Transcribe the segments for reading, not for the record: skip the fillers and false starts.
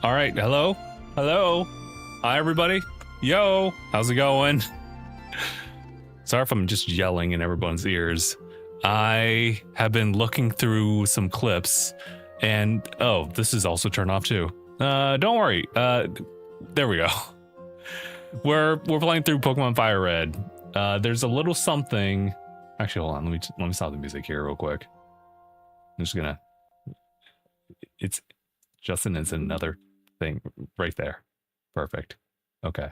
All right, hello? Hello? Hi, everybody. Yo, how's it going? Sorry if I'm just yelling in everyone's ears. I have been looking through some clips, and oh, this is also turned off too. Don't worry. There we go. We're playing through Pokemon FireRed. There's a little something. Actually, hold on. Let me stop the music here real quick. I'm just gonna. It's Justin is another thing right there. Perfect. Okay.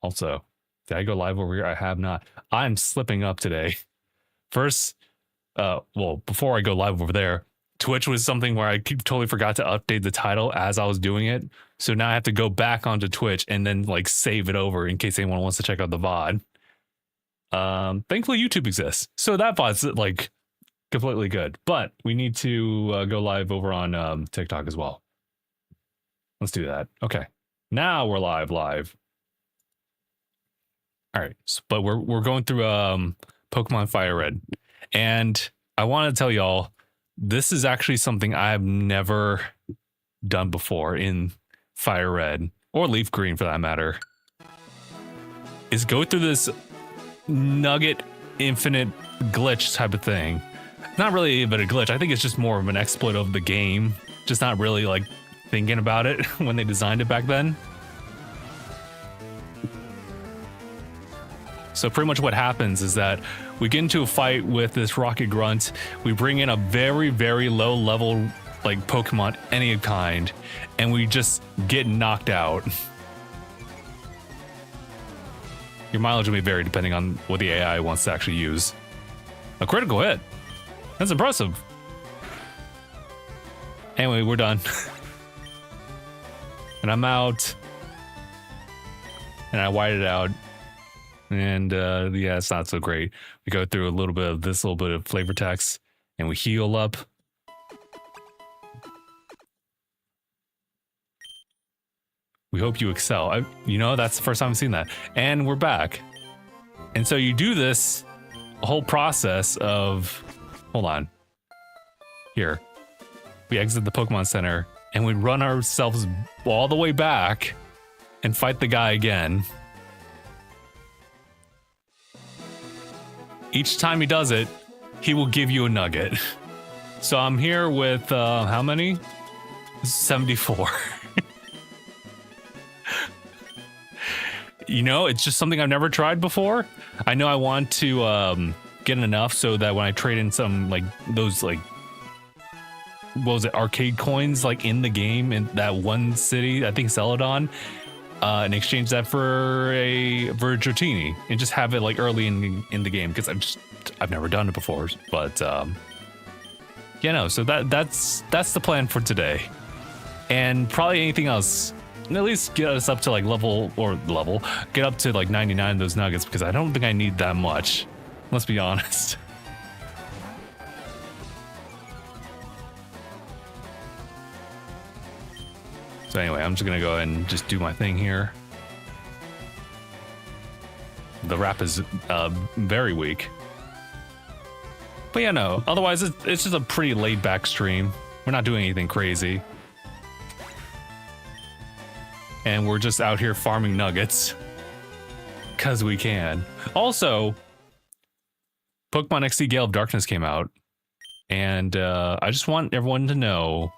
Also, did I go live over here? I have not. I'm slipping up today. First, well, before I go live over there, Twitch was something where I totally forgot to update the title as I was doing it. So now I have to go back onto Twitch and then like save it over in case anyone wants to check out the VOD. Thankfully YouTube exists. So that VOD's like completely good, but we need to go live over on TikTok as well. Let's do that. Okay. Now we're live. All right. But we're going through Pokemon FireRed. And I want to tell y'all, this is actually something I've never done before in FireRed, or Leaf Green for that matter, is go through this Nugget Infinite glitch type of thing. Not really even a glitch. I think it's just more of an exploit of the game. Just not really like thinking about it when they designed it back then. So pretty much what happens is that we get into a fight with this rocket grunt. We bring in a very, very low level like Pokemon, any kind, and we just get knocked out. Your mileage will be varied depending on what the AI wants to actually use. A critical hit. That's impressive. Anyway, we're done. And I'm out. And I whited it out. And yeah, it's not so great. We go through a little bit of this, little bit of flavor text, and we heal up. We hope you excel. You know, that's the first time I've seen that. And we're back. And so you do this whole process of, hold on. Here. We exit the Pokemon Center and we run ourselves all the way back and fight the guy again. Each time he does it, he will give you a nugget. So I'm here with, how many? 74. You know, it's just something I've never tried before. I know I want to get enough so that when I trade in some, like, those, like, what was it, arcade coins, like, in the game in that one city, I think Celadon, and exchange that for a Dratini and just have it, like, early in the game, because I've never done it before. But, yeah, no, so that's the plan for today. And probably anything else. At least get us up to like get up to like 99 of those nuggets, because I don't think I need that much. Let's be honest. So anyway, I'm just gonna go ahead and just do my thing here. The rap is very weak. But yeah, no, otherwise it's just a pretty laid back stream. We're not doing anything crazy. And we're just out here farming nuggets. Because we can. Also, Pokemon XD Gale of Darkness came out. And I just want everyone to know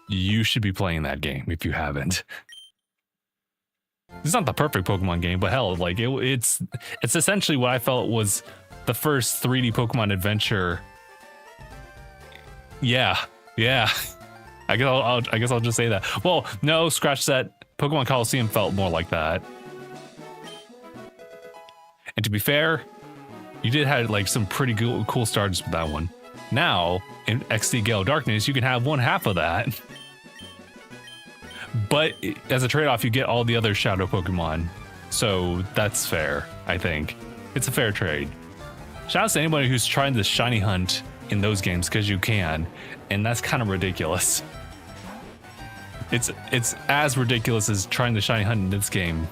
you should be playing that game if you haven't. It's not the perfect Pokemon game, but hell, like it's essentially what I felt was the first 3D Pokemon adventure. Yeah. I guess I'll just say that. Well, no, scratch that. Pokemon Coliseum felt more like that. And to be fair, you did have like some pretty cool starters with that one. Now, in XD Gale of Darkness, you can have one half of that. But as a trade-off, you get all the other Shadow Pokemon. So that's fair, I think. It's a fair trade. Shout out to anybody who's trying the shiny hunt in those games, because you can. And that's kind of ridiculous. It's as ridiculous as trying the shiny hunt in this game,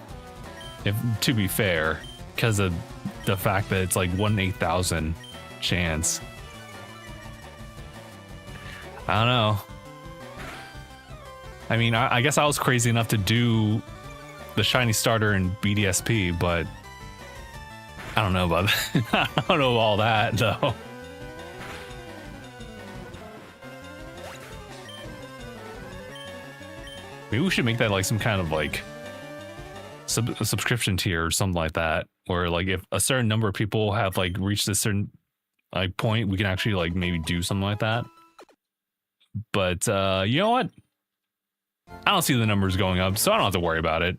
if to be fair, because of the fact that it's like 1 in 8,000 chance. I don't know. I mean, I guess I was crazy enough to do the shiny starter in BDSP, but I don't know about that. I don't know all that though. Maybe we should make that like some kind of like subscription tier or something like that, where like if a certain number of people have like reached a certain like point, we can actually like maybe do something like that. But you know what? I don't see the numbers going up, so I don't have to worry about it.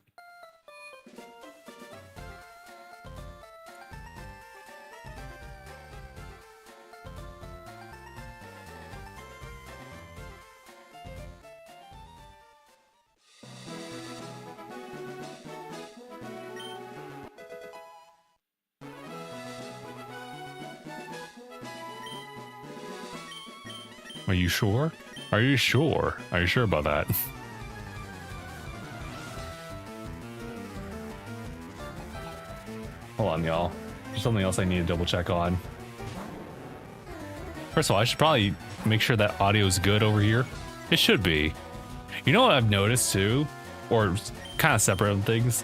Are you sure? Are you sure? Are you sure about that? Hold on, y'all. There's something else I need to double check on. First of all, I should probably make sure that audio is good over here. It should be. You know what I've noticed too, or kind of separate things.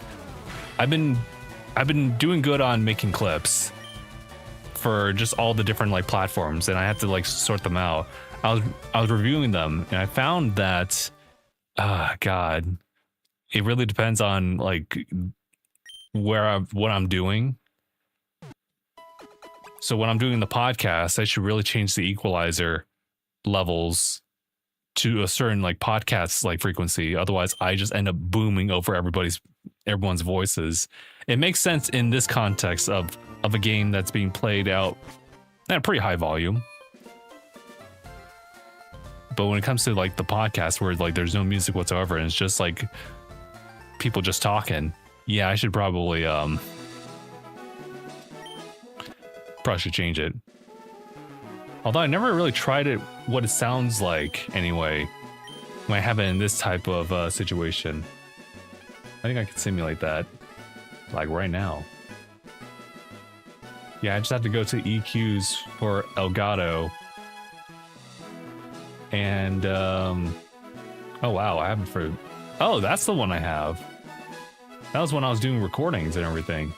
I've been doing good on making clips for just all the different like platforms, and I have to like sort them out. I was reviewing them, and I found that, God, it really depends on like what I'm doing. So when I'm doing the podcast, I should really change the equalizer levels to a certain like podcast like frequency. Otherwise, I just end up booming over everyone's voices. It makes sense in this context of a game that's being played out at a pretty high volume. But when it comes to like the podcast where like there's no music whatsoever and it's just like people just talking, yeah, I should probably should change it. Although I never really tried it, what it sounds like anyway, when I have it in this type of situation. I think I could simulate that, like right now. Yeah, I just have to go to EQs for Elgato. And, oh wow, I have it for, oh, that's the one I have. That was when I was doing recordings and everything.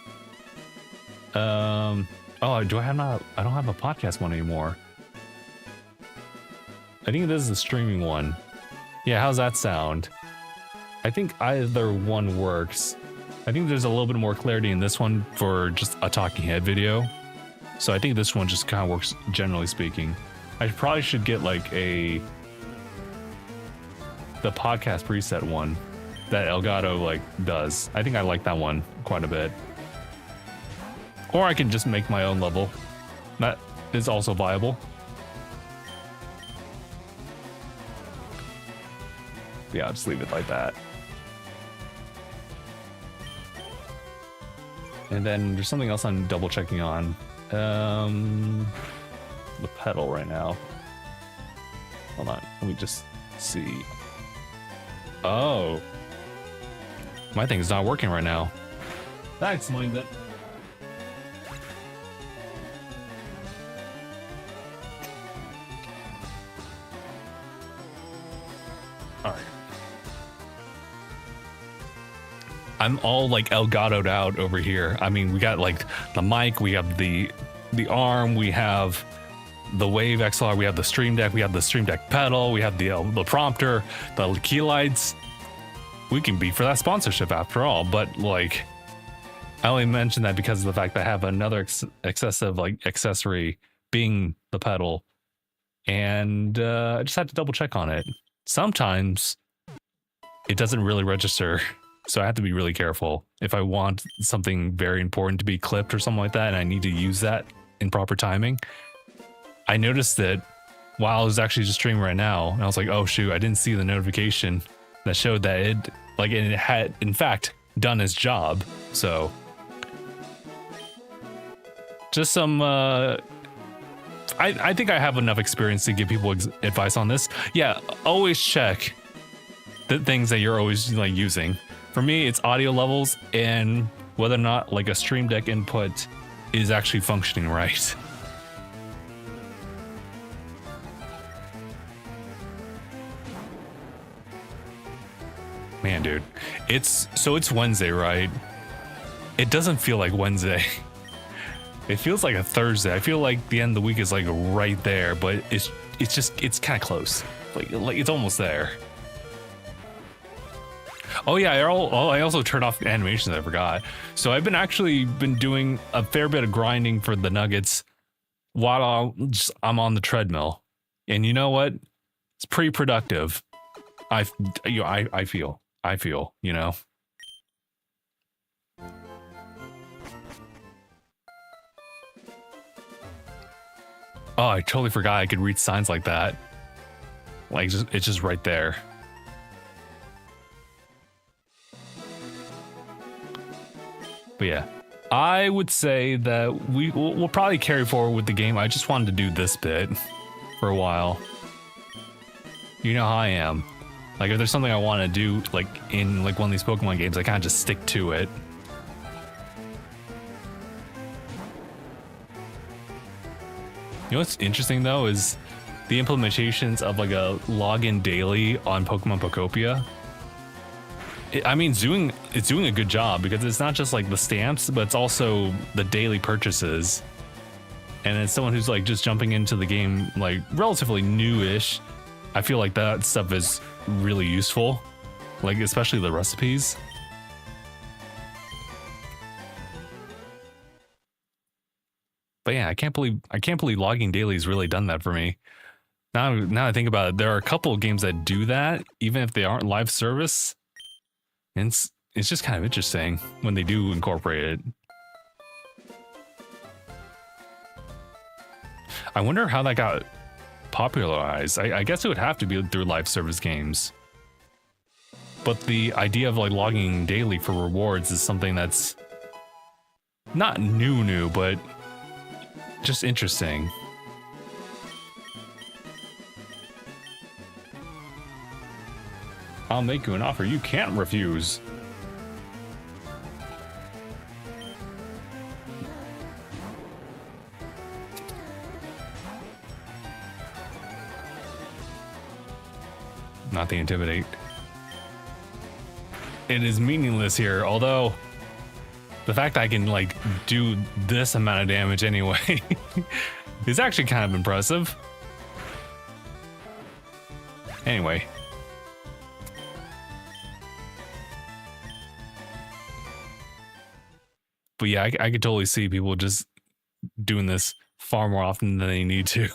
Oh, I don't have a podcast one anymore. I think this is the streaming one. Yeah, how's that sound? I think either one works. I think there's a little bit more clarity in this one for just a talking head video. So I think this one just kind of works generally speaking. I probably should get like the podcast preset one that Elgato like does. I think I like that one quite a bit. Or I can just make my own level. That is also viable. Yeah, I'll just leave it like that. And then there's something else I'm double checking on. The pedal right now. Hold on, let me just see. Oh. My thing's not working right now. That explains it. I'm all like Elgato'd out over here. I mean, we got like the mic, we have the arm, we have the Wave XLR, we have the Stream Deck, we have the Stream Deck pedal, we have the prompter, the key lights. We can be for that sponsorship after all, but like, I only mention that because of the fact that I have another excessive like accessory being the pedal, and I just had to double check on it. Sometimes it doesn't really register. So I have to be really careful if I want something very important to be clipped or something like that, and I need to use that in proper timing. I noticed that while I was actually just streaming right now, and I was like, oh shoot, I didn't see the notification that showed that it had in fact done its job. So just some I think I have enough experience to give people advice on this. Yeah, always check the things that you're always like using. For me, it's audio levels and whether or not like a Stream Deck input is actually functioning right. Man, dude, it's Wednesday, right? It doesn't feel like Wednesday. It feels like a Thursday. I feel like the end of the week is like right there, but it's kind of close. Like it's almost there. Oh yeah, I also turned off animations. I forgot. So I've been doing a fair bit of grinding for the nuggets while I'm on the treadmill, and you know what? It's pretty productive. I feel, you know. Oh, I totally forgot I could read signs like that. Like it's just right there. But yeah, I would say that we'll probably carry forward with the game. I just wanted to do this bit for a while. You know how I am. Like if there's something I want to do, like in like one of these Pokemon games, I kind of just stick to it. You know what's interesting though is the implementations of like a login daily on Pokemon Pokopia. I mean, it's doing a good job because it's not just like the stamps, but it's also the daily purchases. And as someone who's like just jumping into the game, like relatively newish, I feel like that stuff is really useful, like especially the recipes. But yeah, I can't believe logging daily has really done that for me. Now I think about it, there are a couple of games that do that, even if they aren't live service. And it's just kind of interesting when they do incorporate it. I wonder how that got popularized. I guess it would have to be through live service games. But the idea of like logging daily for rewards is something that's not new, but just interesting. I'll make you an offer you can't refuse. Not the intimidate. It is meaningless here, although the fact that I can like do this amount of damage anyway is actually kind of impressive. Anyway. But yeah, I could totally see people just doing this far more often than they need to.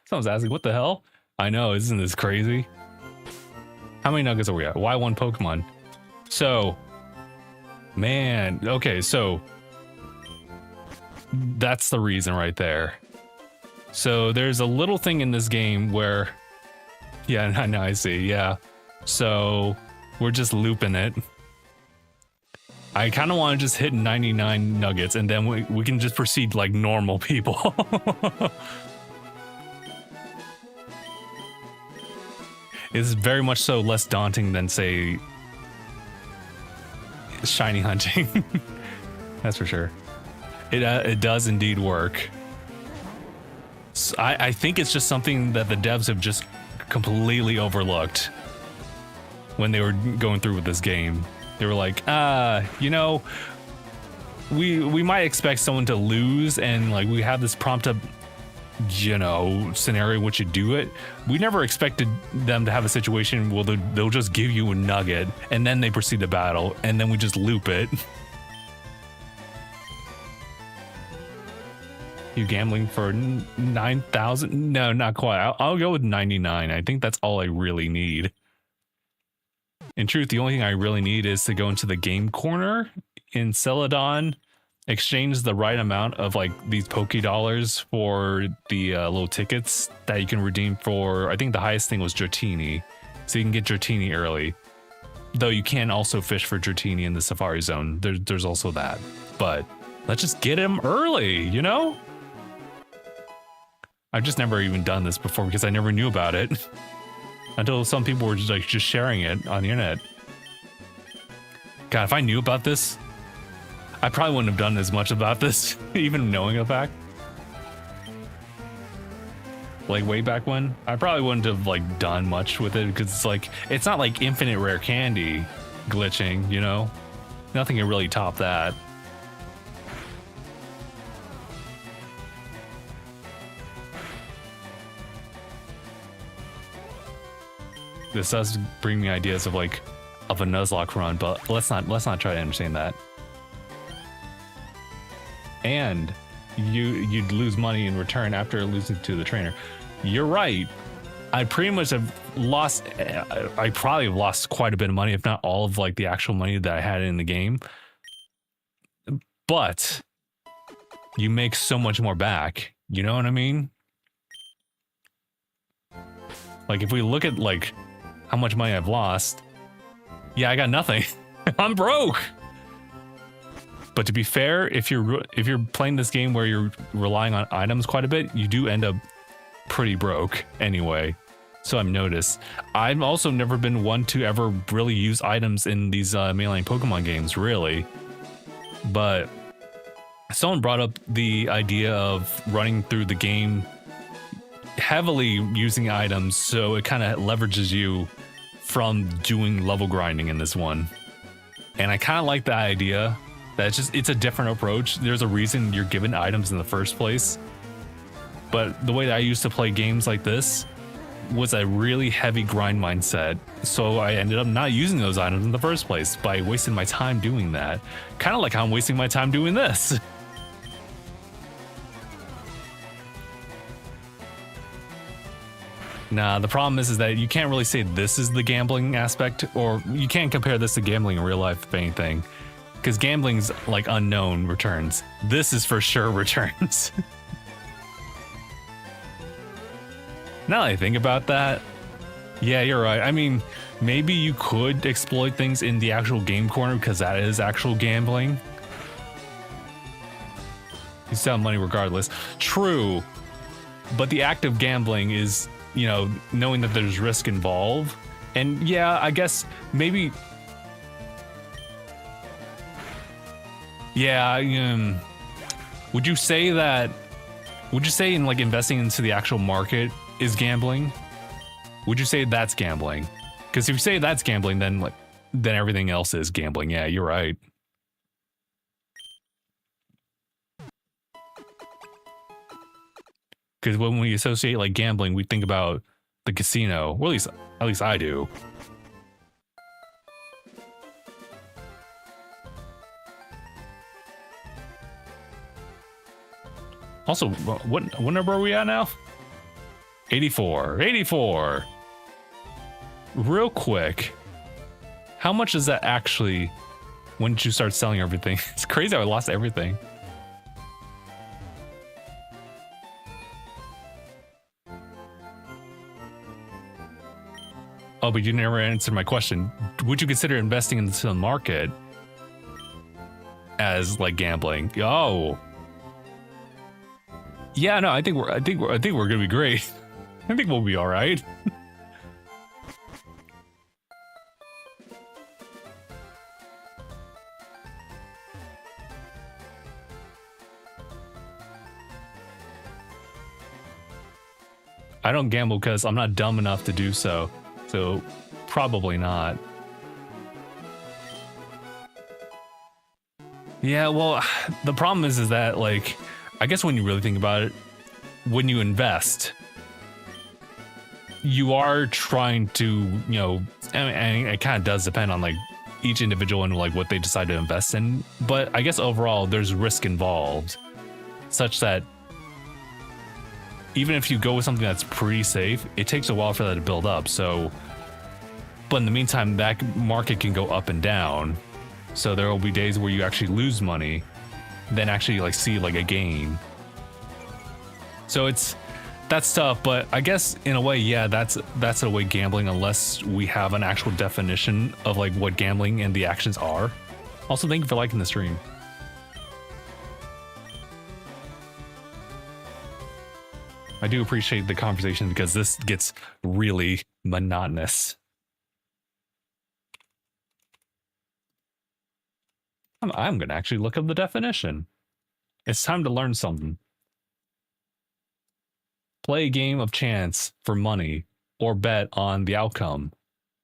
Someone's asking, what the hell? I know, isn't this crazy? How many nuggets are we at? Why one Pokemon? So, man, okay, so that's the reason right there. So there's a little thing in this game where, yeah, now I see, yeah. So we're just looping it. I kind of want to just hit 99 nuggets and then we can just proceed like normal people. It's very much so less daunting than, say, shiny hunting. That's for sure. It does indeed work. So I think it's just something that the devs have just completely overlooked when they were going through with this game. They were like, you know, we might expect someone to lose, and like we have this prompt up, you know, scenario in which you do it. We never expected them to have a situation where they'll just give you a nugget and then they proceed to battle and then we just loop it. You gambling for 9,000? No, not quite. I'll go with 99. I think that's all I really need. In truth, the only thing I really need is to go into the game corner in Celadon, exchange the right amount of like these Poké Dollars for the little tickets that you can redeem for. I think the highest thing was Dratini, so you can get Dratini early. Though you can also fish for Dratini in the Safari Zone. There's also that. But let's just get him early, you know? I've just never even done this before because I never knew about it until some people were just sharing it on the internet. God, if I knew about this, I probably wouldn't have done as much about this, even knowing the fact. Like way back when, I probably wouldn't have like done much with it because it's like, it's not like infinite rare candy glitching, you know? Nothing can really top that. This does bring me ideas of like a Nuzlocke run, but let's not try to understand that. And you'd lose money in return after losing to the trainer. You're right. I pretty much have lost. I probably have lost quite a bit of money, if not all of like the actual money that I had in the game. But you make so much more back. You know what I mean? Like if we look at like how much money I've lost, yeah, I got nothing. I'm broke. But to be fair, if you're playing this game where you're relying on items quite a bit, you do end up pretty broke anyway. So I've noticed. I've also never been one to ever really use items in these mainline Pokemon games, really. But someone brought up the idea of running through the game heavily using items, so it kind of leverages you from doing level grinding in this one. And I kind of like the idea that it's a different approach. There's a reason you're given items in the first place. But the way that I used to play games like this was a really heavy grind mindset. So I ended up not using those items in the first place by wasting my time doing that. Kind of like how I'm wasting my time doing this. Nah, the problem is that you can't really say this is the gambling aspect, or you can't compare this to gambling in real life, if anything. Because gambling's like unknown returns. This is for sure returns. Now that I think about that, yeah, you're right. I mean, maybe you could exploit things in the actual game corner because that is actual gambling. You still have money regardless. True. But the act of gambling is, you know, knowing that there's risk involved. And yeah, I guess maybe... Yeah, would you say in like investing into the actual market is gambling? Would you say that's gambling? Because if you say that's gambling, then everything else is gambling. Yeah, you're right. Because when we associate like gambling, we think about the casino. Well, at least I do. Also, what number are we at now? 84. 84. Real quick, how much is that actually when did you start selling everything? It's crazy how I lost everything. Oh, but you never answered my question. Would you consider investing into the market as like gambling? Oh. Yeah, no, I think we're gonna be great. I think we'll be all right. I don't gamble because I'm not dumb enough to do so. So probably not. Yeah, well, the problem is that like, I guess when you really think about it, when you invest, you are trying to, you know, and it kind of does depend on like each individual and like what they decide to invest in. But I guess overall there's risk involved such that even if you go with something that's pretty safe, it takes a while for that to build up. So, but in the meantime, that market can go up and down. So there will be days where you actually lose money, then actually like see like a gain. So that's tough, but I guess in a way, yeah, that's a way gambling, unless we have an actual definition of like what gambling and the actions are. Also, thank you for liking the stream. I do appreciate the conversation because this gets really monotonous. I'm gonna actually look up the definition. It's time to learn something. Play a game of chance for money or bet on the outcome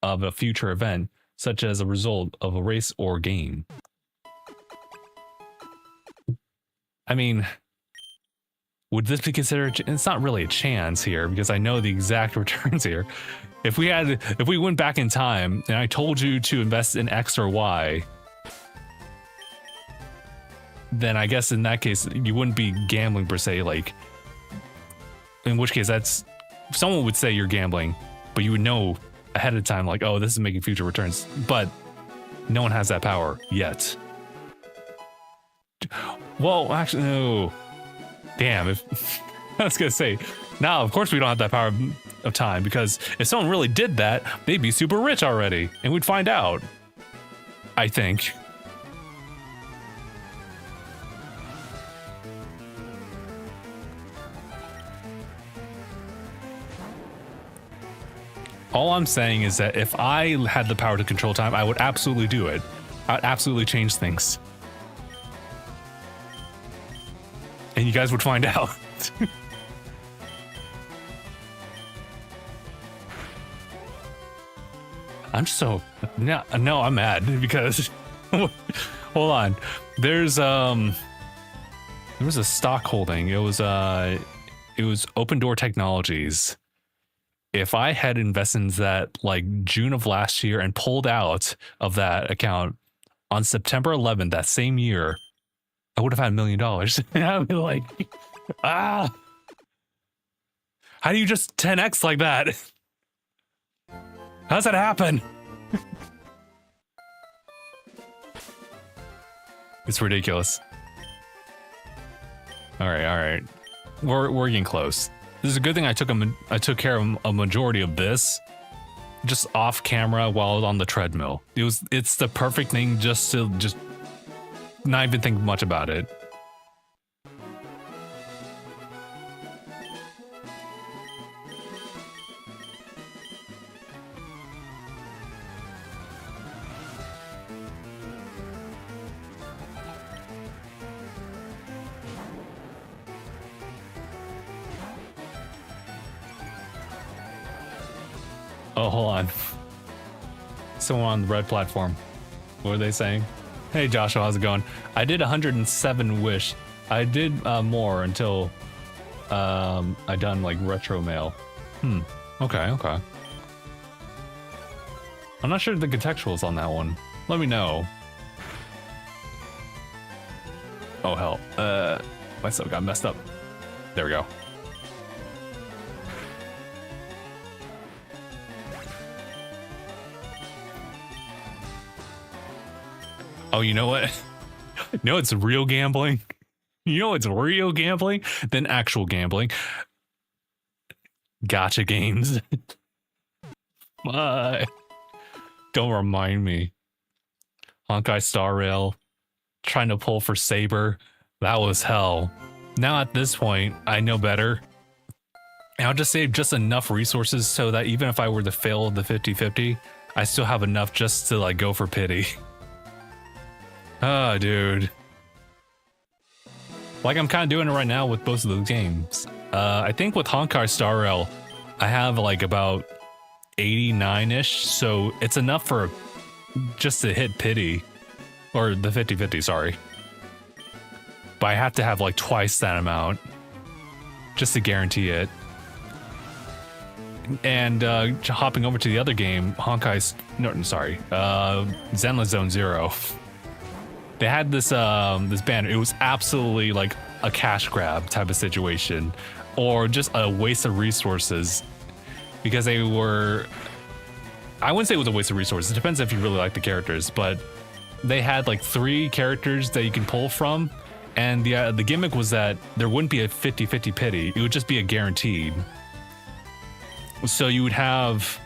of a future event, such as a result of a race or game. I mean, would this be considered? It's not really a chance here because I know the exact returns here. If we went back in time and I told you to invest in X or Y, then I guess in that case you wouldn't be gambling per se. Like, in which case someone would say you're gambling, but you would know ahead of time, like, oh, this is making future returns. But no one has that power yet. Well, actually, no. Damn, if I was gonna say, now of course we don't have that power of time, because if someone really did that, they'd be super rich already, and we'd find out. I think. All I'm saying is that if I had the power to control time, I would absolutely do it. I would absolutely change things. And you guys would find out. I'm just so... No, I'm mad because Hold on. There's there was a stock holding. It was Open Door Technologies. If I had invested in that like June of last year and pulled out of that account on September 11th that same year, I would have had $1 million. And I'd be like, ah, how do you just 10x like that? How's that happen? It's ridiculous. All right. We're getting close. This is a good thing I took care of a majority of this just off camera while I was on the treadmill. It's the perfect thing just to not even think much about it. Oh, hold on. Someone on the red platform. What are they saying? Hey, Joshua, how's it going? I did 107 wish. I did more until I done like retro mail. Okay. I'm not sure the contextuals on that one. Let me know. Oh, hell. My stuff got messed up. There we go. Oh, you know what? You know it's real gambling? You know it's real gambling than actual gambling? Gacha games. Don't remind me. Honkai Star Rail. Trying to pull for Saber. That was hell. Now at this point, I know better. And I'll just save just enough resources so that even if I were to fail the 50-50, I still have enough just to like go for pity. Oh, dude. Like I'm kind of doing it right now with both of those games. I think with Honkai Star Rail, I have like about 89-ish, so it's enough for just to hit pity. Or the 50-50, sorry. But I have to have like twice that amount just to guarantee it. And hopping over to the other game, Zenless Zone Zero. They had this this banner. It was absolutely like a cash grab type of situation, or just a waste of resources, because they were. I wouldn't say it was a waste of resources. It depends if you really like the characters, but they had like 3 characters that you can pull from, and the gimmick was that there wouldn't be a 50-50 pity. It would just be a guaranteed. So you would have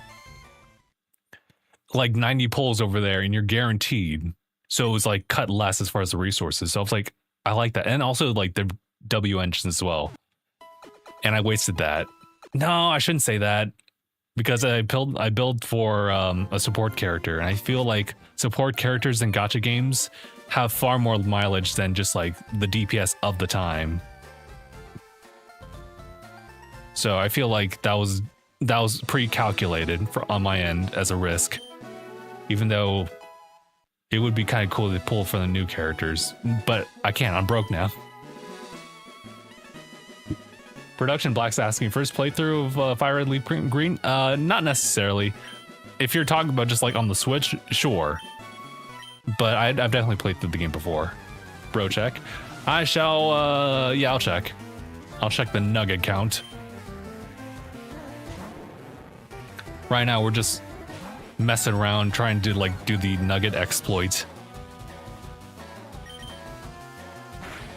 like 90 pulls over there, and you're guaranteed. So it was like cut less as far as the resources. So I was like, I like that. And also like the W engines as well. And I wasted that. No, I shouldn't say that, because I build for a support character. And I feel like support characters in gacha games have far more mileage than just like the DPS of the time. So I feel like that was pre-calculated on my end as a risk, even though it would be kind of cool to pull for the new characters, but I can't. I'm broke now. Production Black's asking, first playthrough of FireRed Leaf Green? Not necessarily. If you're talking about just like on the Switch, sure. But I've definitely played through the game before. Bro check. I shall, yeah, I'll check. I'll check the nugget count. Right now, we're just messing around trying to like do the nugget exploit.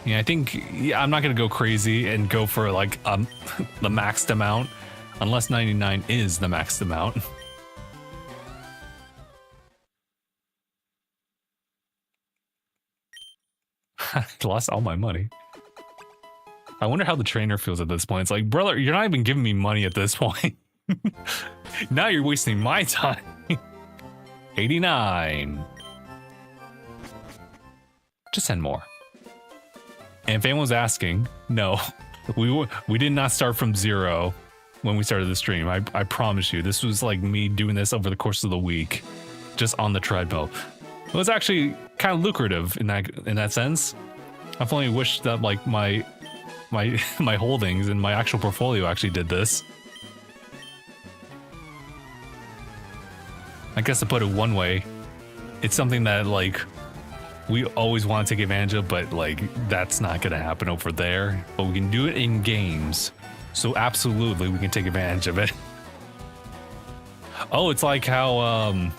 Yeah, I think I'm not gonna go crazy and go for like the maxed amount, unless 99 is the maxed amount. I lost all my money. I wonder how the trainer feels at this point. It's like, brother, you're not even giving me money at this point. Now you're wasting my time. 89. Just 10 more. And if anyone's asking, no, we did not start from 0 when we started the stream. I promise you, this was like me doing this over the course of the week, just on the treadmill. was actually kind of lucrative in that sense. I've only wished that like my holdings and my actual portfolio actually did this. I guess to put it one way, it's something that like we always want to take advantage of, but like that's not gonna happen over there. But we can do it in games, so absolutely we can take advantage of it. Oh, it's like how I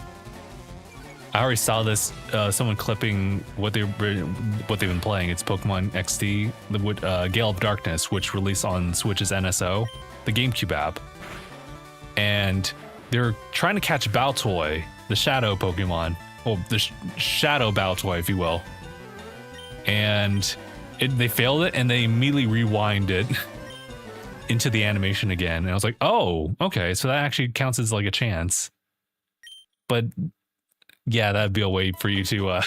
already saw this someone clipping what they've been playing. It's Pokemon XD, the Gale of Darkness, which released on Switch's NSO, the GameCube app, and they're trying to catch Baltoy, the Shadow Pokemon. Well, the Shadow Baltoy, if you will. And they failed it, and they immediately rewind it into the animation again. And I was like, oh, okay, so that actually counts as like a chance. But yeah, that'd be a way for you to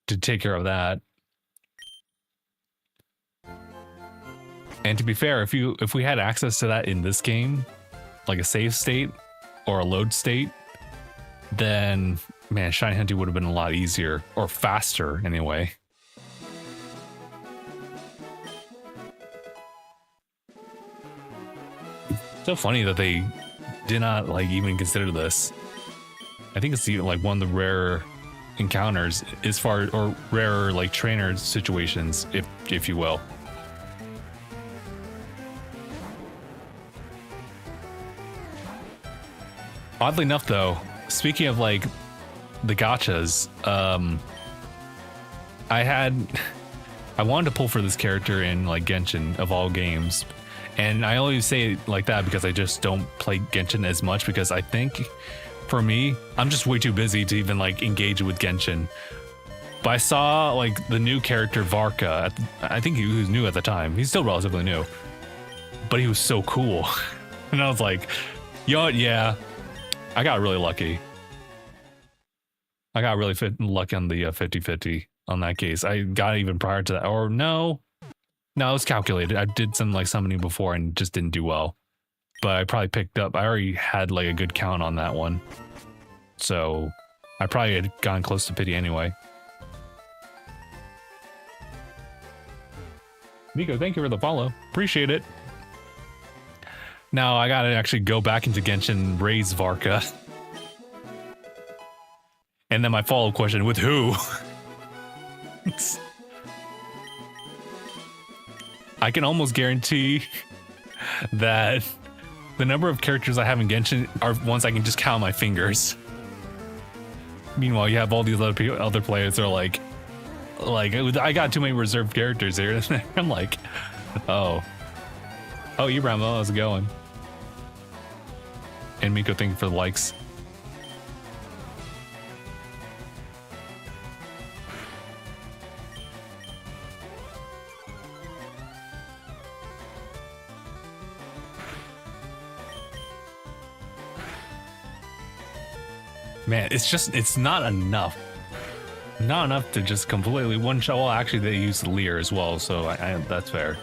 take care of that. And to be fair, if we had access to that in this game, like a save state or a load state, then man, shiny hunting would have been a lot easier, or faster anyway. So funny that they did not like even consider this. I think it's like one of the rarer encounters as far, or rarer like trainer situations, if you will. Oddly enough, though, speaking of like the gachas, I wanted to pull for this character in like Genshin of all games, and I only say it like that because I just don't play Genshin as much, because I think for me, I'm just way too busy to even like engage with Genshin. But I saw like the new character Varka. I think he was new at the time. He's still relatively new, but he was so cool, and I was like, you know what? Yeah. I got really lucky. I got really lucky on the 50-50 on that case. I got even prior to that. Or no, it was calculated. I did some like summoning before and just didn't do well. But I probably picked up. I already had like a good count on that one. So I probably had gone close to pity anyway. Nico, thank you for the follow. Appreciate it. Now I gotta actually go back into Genshin and raise Varka. And then my follow-up question, with who? I can almost guarantee that the number of characters I have in Genshin are ones I can just count on my fingers. Meanwhile, you have all these other players that are like, I got too many reserved characters here. I'm like, oh, you Rambo, how's it going? And Miko, thank you for the likes. Man, it's not enough. Not enough to just completely one shot. Well, actually, they use Leer as well, so that's fair.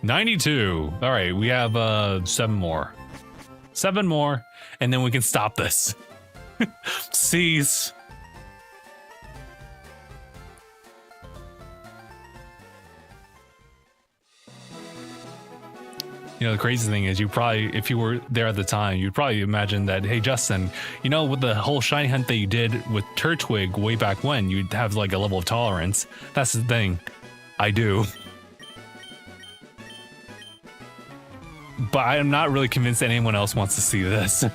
$92. All right, we have 7 more. 7 more, and then we can stop this. Cease. You know, the crazy thing is, you probably, if you were there at the time, you'd probably imagine that, hey, Justin, you know, with the whole shiny hunt that you did with Turtwig way back when, you'd have like a level of tolerance. That's the thing. I do. But I am not really convinced that anyone else wants to see this.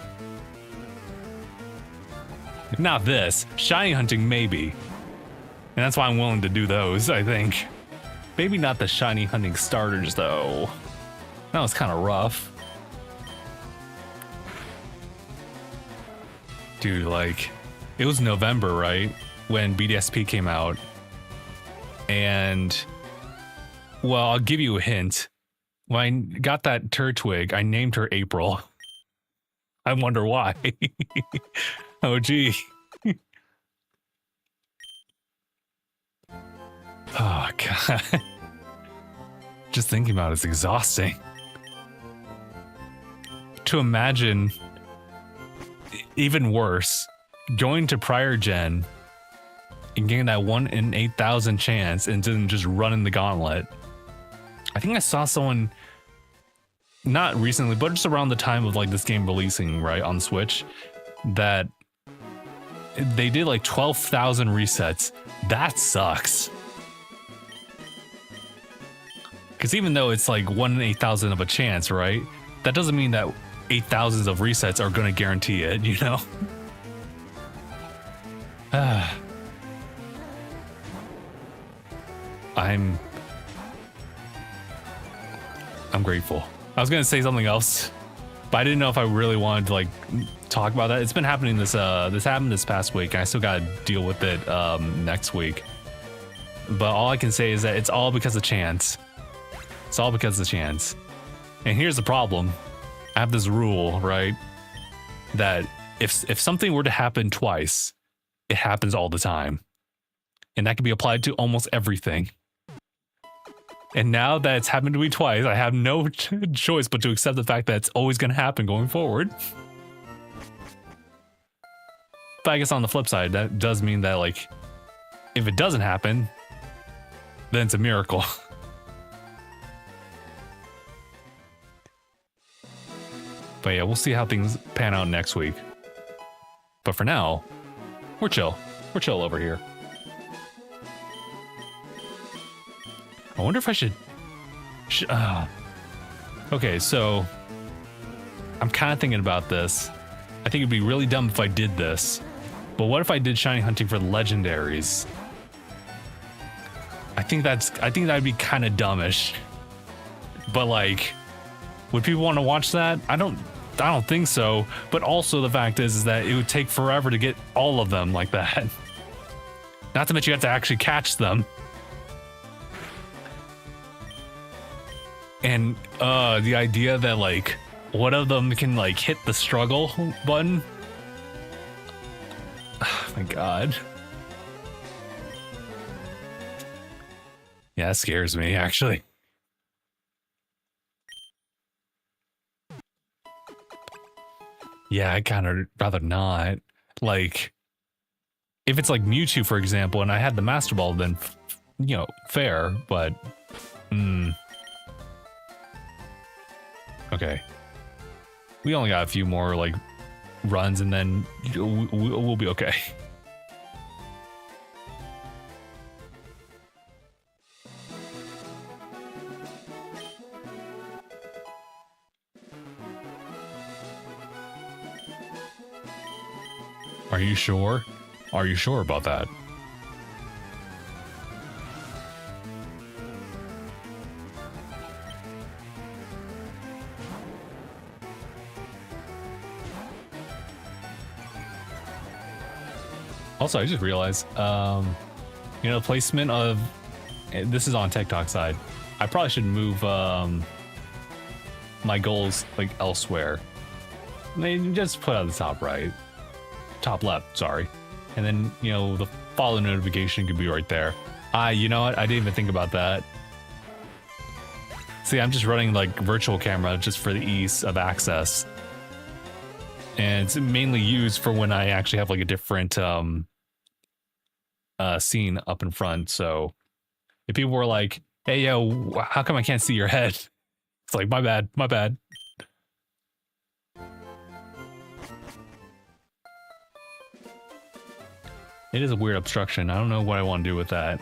Not this. Shiny hunting, maybe. And that's why I'm willing to do those, I think. Maybe not the shiny hunting starters, though. That was kind of rough. Dude, like, it was November, right? When BDSP came out. And, well, I'll give you a hint. When I got that Turtwig, I named her April. I wonder why. Oh, gee. Oh, God. Just thinking about it's exhausting. To imagine, even worse, going to prior gen and getting that 1 in 8,000 chance and then just running the gauntlet. I think I saw someone, not recently, but just around the time of like this game releasing, right, on Switch, that they did like 12,000 resets. That sucks. Because even though it's like 1 in 8,000 of a chance, right, that doesn't mean that 8,000s of resets are going to guarantee it, you know? I'm grateful. I was gonna say something else, but I didn't know if I really wanted to like talk about that. It's been happening this happened this past week, and I still gotta deal with it next week. But all I can say is that it's all because of chance. It's all because of chance. And here's the problem. I have this rule, right? That if something were to happen twice, it happens all the time. And that can be applied to almost everything. And now that it's happened to me twice, I have no choice but to accept the fact that it's always going to happen going forward. But I guess on the flip side, that does mean that, like, if it doesn't happen, then it's a miracle. But yeah, we'll see how things pan out next week. But for now, we're chill. We're chill over here. I wonder if I should... Okay, so... I'm kind of thinking about this. I think it'd be really dumb if I did this. But what if I did shiny hunting for legendaries? I think that'd be kind of dumbish. But like, would people want to watch that? I don't think so. But also the fact is that it would take forever to get all of them like that. Not to mention you have to actually catch them. And the idea that like one of them can like hit the struggle button. Oh my god. Yeah, that scares me actually. Yeah, I kind of rather not. Like, if it's like Mewtwo, for example, and I had the Master Ball, then, you know, fair, but... Okay. We only got a few more, like, runs, and then we'll be okay. Are you sure? Are you sure about that? Also, I just realized, you know, placement of, this is on TikTok side. I probably should move my goals like elsewhere. Maybe just put on the top right, top left, sorry. And then, you know, the follow notification could be right there. You know what? I didn't even think about that. See, I'm just running like virtual camera just for the ease of access. And it's mainly used for when I actually have like a different scene up in front. So if people were like, hey, yo, how come I can't see your head? It's like, my bad, my bad. It is a weird obstruction. I don't know what I want to do with that.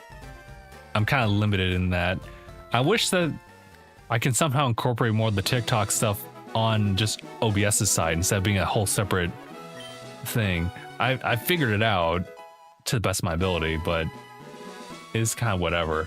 I'm kind of limited in that. I wish that I can somehow incorporate more of the TikTok stuff on just OBS's side instead of being a whole separate thing. I figured it out to the best of my ability, but it's kind of whatever.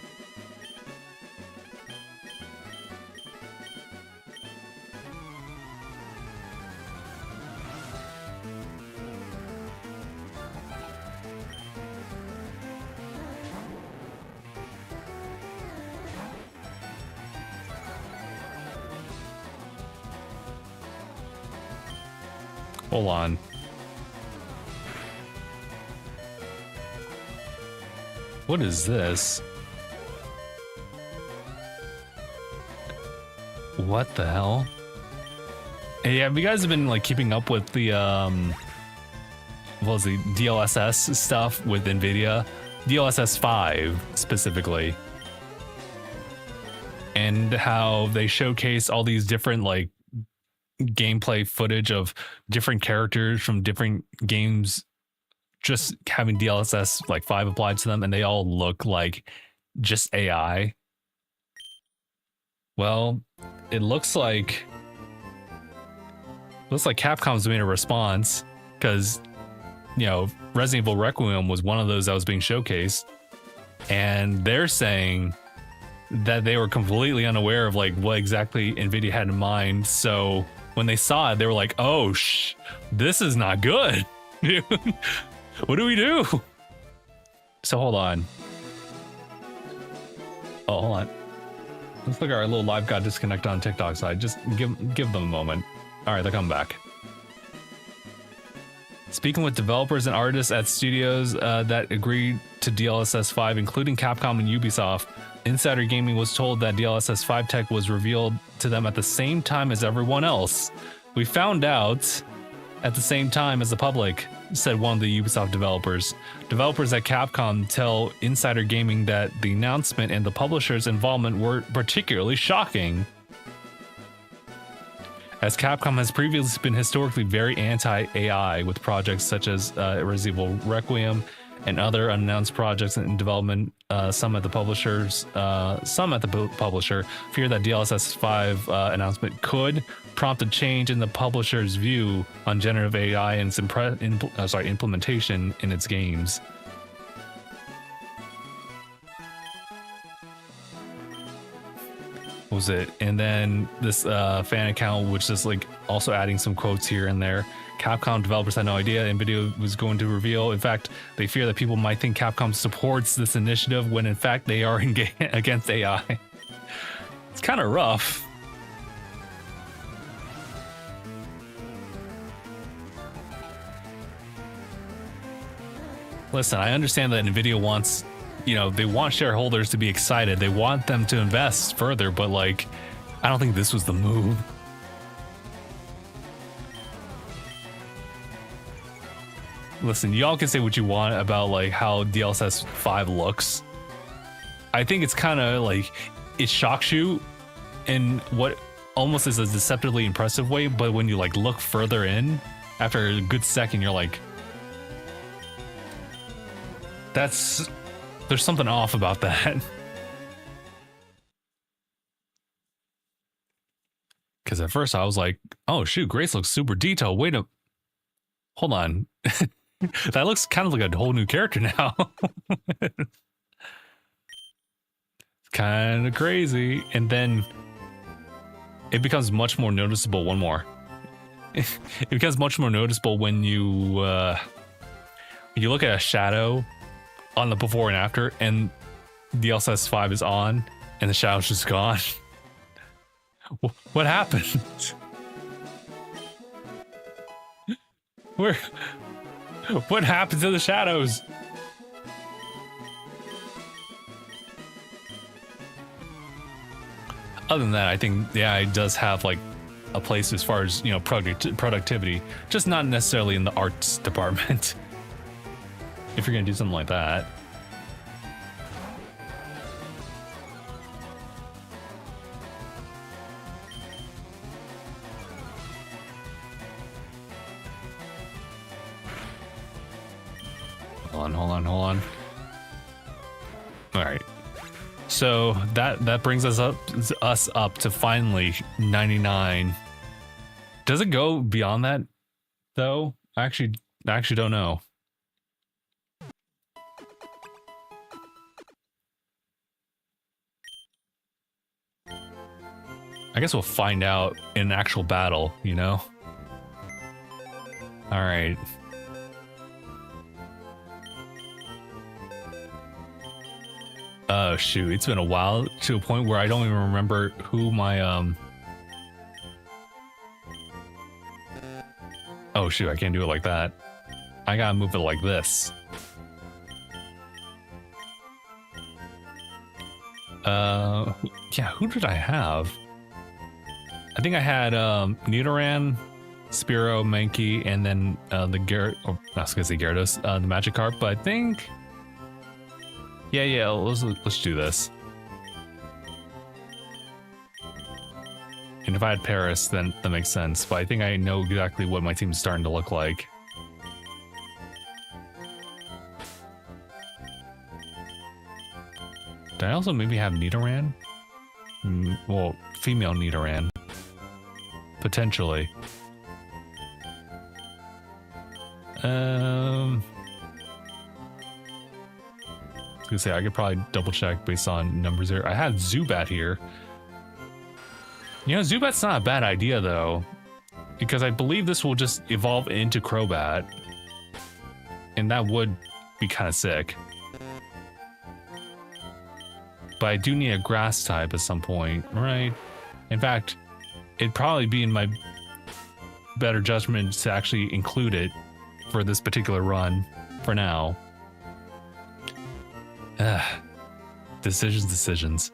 Hold on. What is this? What the hell? Hey, have you guys been like keeping up with the what was the DLSS stuff with NVIDIA? DLSS 5 specifically. And how they showcase all these different like gameplay footage of different characters from different games just having DLSS like 5 applied to them, and they all look like just AI. Well, it looks like Capcom's made a response, because you know Resident Evil Requiem was one of those that was being showcased, and they're saying that they were completely unaware of like what exactly NVIDIA had in mind. So when they saw it, they were like, "Oh, this is not good, dude. What do we do?" So hold on. Oh, hold on. Looks like our little live got disconnected on TikTok side. Just give them a moment. All right, they're coming back. Speaking with developers and artists at studios that agreed to DLSS 5, including Capcom and Ubisoft, Insider Gaming was told that DLSS 5 tech was revealed to them at the same time as everyone else. "We found out at the same time as the public," said one of the Ubisoft developers. Developers at Capcom tell Insider Gaming that the announcement and the publisher's involvement were particularly shocking, as Capcom has previously been historically very anti-AI with projects such as Resident Evil Requiem and other unannounced projects in development. Some at the publisher fear that DLSS 5 announcement could prompt a change in the publisher's view on generative AI and its implementation in its games. What was it? And then this fan account, which is like also adding some quotes here and there. Capcom developers had no idea NVIDIA was going to reveal. In fact, they fear that people might think Capcom supports this initiative when in fact they are against AI. It's kind of rough. Listen, I understand that NVIDIA wants, they want shareholders to be excited. They want them to invest further, but like, I don't think this was the move. Listen, y'all can say what you want about like how DLSS 5 looks. I think it's kind of like, it shocks you in what almost is a deceptively impressive way, but when you like look further in, after a good second, you're like, there's something off about that. Because at first I was like, oh shoot, Grace looks super detailed. Hold on. That looks kind of like a whole new character now. It's kind of crazy. And then it becomes much more noticeable. One more. It becomes much more noticeable when you look at a shadow on the before and after, and DLSS 5 is on, and the shadow's just gone. What happened? What happened to the shadows? Other than that, I think the AI does have like a place as far as productivity, just not necessarily in the arts department. If you're gonna do something like that. Hold on. All right. So that brings us up to finally 99. Does it go beyond that though? I actually don't know. I guess we'll find out in an actual battle, All right. Oh shoot, it's been a while to a point where I don't even remember who my Oh Oh shoot, I can't do it like that. I gotta move it like this. Yeah, who did I have? I think I had Nidoran, Spearow, Mankey, and then the I was gonna say Gyarados, the Magikarp, but I think yeah, let's do this. And if I had Paris, then that makes sense, but I think I know exactly what my team's starting to look like. Did I also maybe have Nidoran? Well, female Nidoran. Potentially. I was gonna say, I could probably double check based on numbers there. I had Zubat here. You know, Zubat's not a bad idea though, because I believe this will just evolve into Crobat. And that would be kind of sick. But I do need a grass type at some point, right? In fact, it'd probably be in my better judgment to actually include it for this particular run for now. Decisions.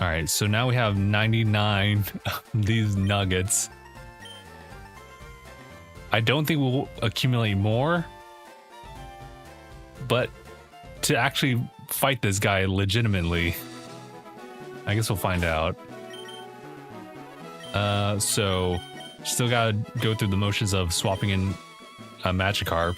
All right, so now we have 99 of these nuggets. I don't think we'll accumulate more, but to actually fight this guy legitimately, I guess we'll find out. So still gotta go through the motions of swapping in a Magikarp.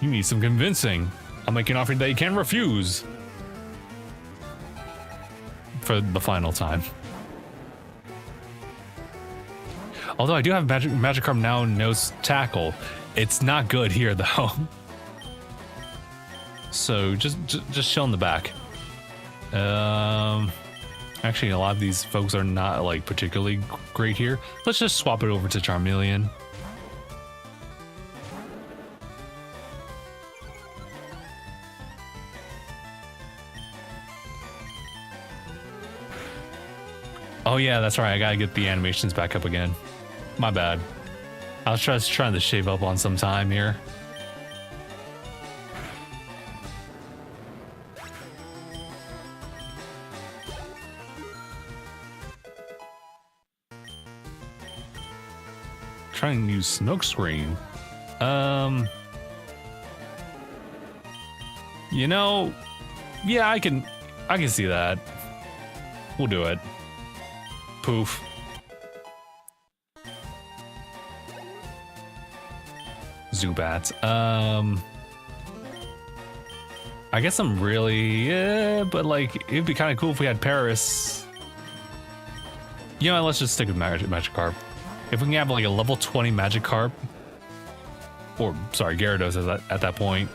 You need some convincing. I'll make an offer that you can't refuse. For the final time. Although I do have Magikarp now knows Tackle. It's not good here though. So just chill in the back. Actually, a lot of these folks are not like particularly great here. Let's just swap it over to Charmeleon. Oh yeah, that's right. I gotta get the animations back up again. My bad. I was just trying to shave up on some time here. Trying to use smokescreen. You know, yeah, I can see that. We'll do it. Poof. Zubat. I guess I'm really, but like, it'd be kind of cool if we had Paris. You know, let's just stick with Magikarp. If we can have like a level 20 Magikarp, or sorry, Gyarados at that point,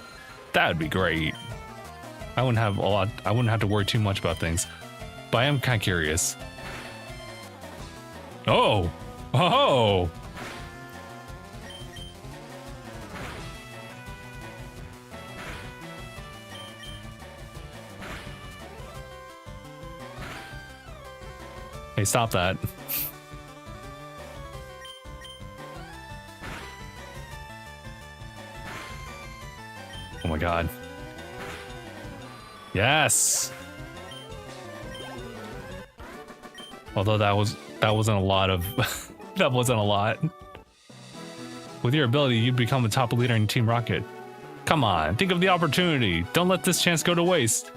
that would be great. I wouldn't have to worry too much about things, but I am kind of curious. Oh! Hey, stop that. Oh my god. Yes! Although that wasn't a lot of that wasn't a lot. With your ability, you'd become a top leader in Team Rocket. Come on, think of the opportunity. Don't let this chance go to waste.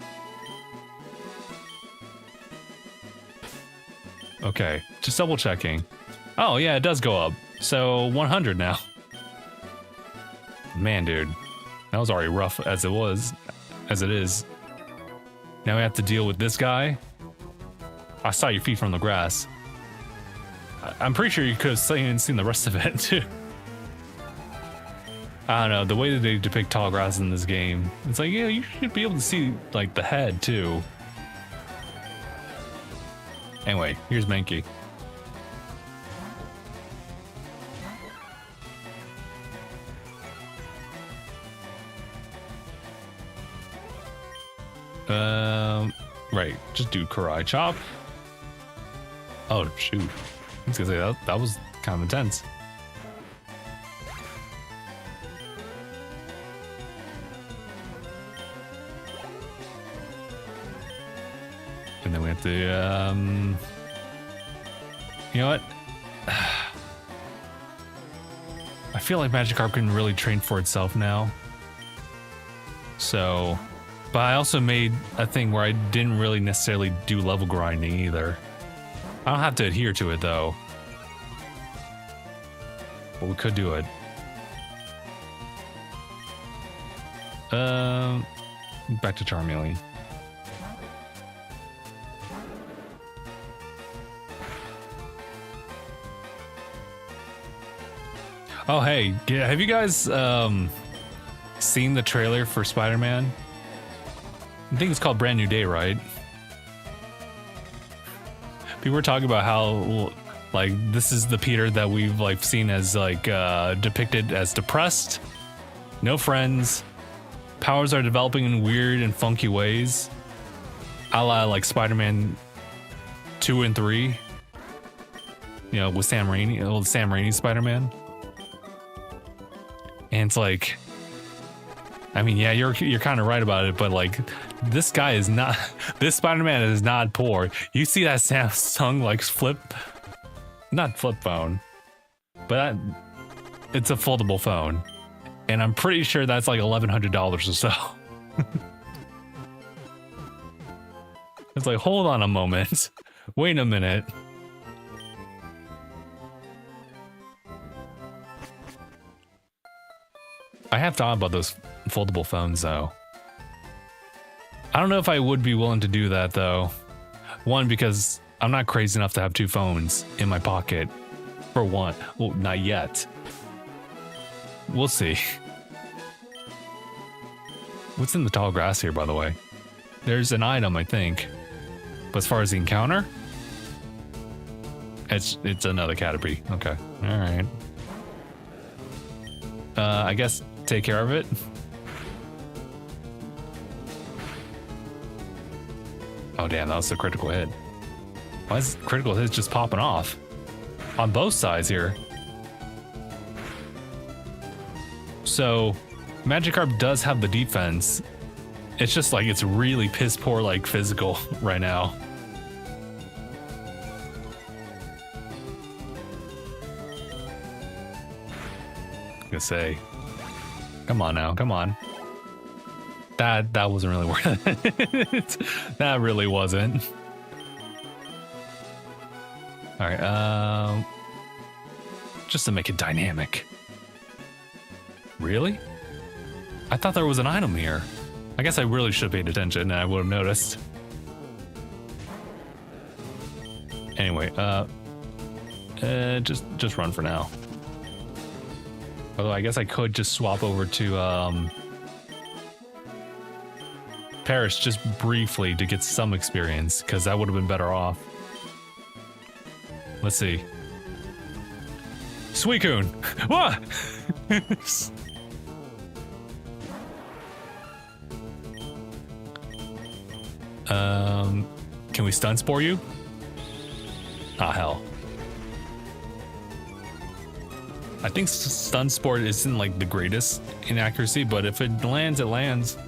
Okay, just double checking. Oh yeah, it does go up. So 100 now. Man, dude, that was already rough as it is. Now we have to deal with this guy. I saw your feet from the grass. I'm pretty sure you could have seen the rest of it too. I don't know, the way that they depict tall grass in this game, it's like, yeah, you should be able to see like the head too. Anyway, here's Mankey. Right, just do Karai Chop. Oh shoot, I was gonna say that was kind of intense. And then we have to, you know what? I feel like Magikarp can really train for itself now. So, but I also made a thing where I didn't really necessarily do level grinding either. I don't have to adhere to it though. But we could do it. Back to Charmeleon. Oh hey, have you guys seen the trailer for Spider-Man? I think it's called Brand New Day, right? People were talking about how like this is the Peter that we've like seen as like depicted as depressed, no friends, powers are developing in weird and funky ways, a la like Spider-Man 2 and 3. You know, with Sam Raimi's Spider-Man. And it's like, I mean, yeah, you're kind of right about it, but like, this guy is not, this Spider-Man is not poor. You see that Samsung like not flip phone, but it's a foldable phone, and I'm pretty sure that's like $1,100 or so. It's like, hold on a moment, wait a minute. I have thought about those foldable phones though. I don't know if I would be willing to do that though. One, because I'm not crazy enough to have two phones in my pocket. For one. Well, not yet. We'll see. What's in the tall grass here, by the way? There's an item, I think. But as far as the encounter, it's another Caterpie. Okay. Alright. I guess take care of it. Oh damn, that was a critical hit. Why is critical hits just popping off? On both sides here. So, Magikarp does have the defense. It's just like, it's really piss poor like physical right now. I'm gonna say, come on now, come on. That wasn't really worth it. That really wasn't. All right, just to make it dynamic. Really? I thought there was an item here. I guess I really should have paid attention and I would have noticed. Anyway, just run for now. Although I guess I could just swap over to Paris just briefly to get some experience, because that would have been better off. Let's see. Suicune! What? Can we stun spore you? Ah, hell. I think stun spore isn't like the greatest in accuracy, but if it lands, it lands.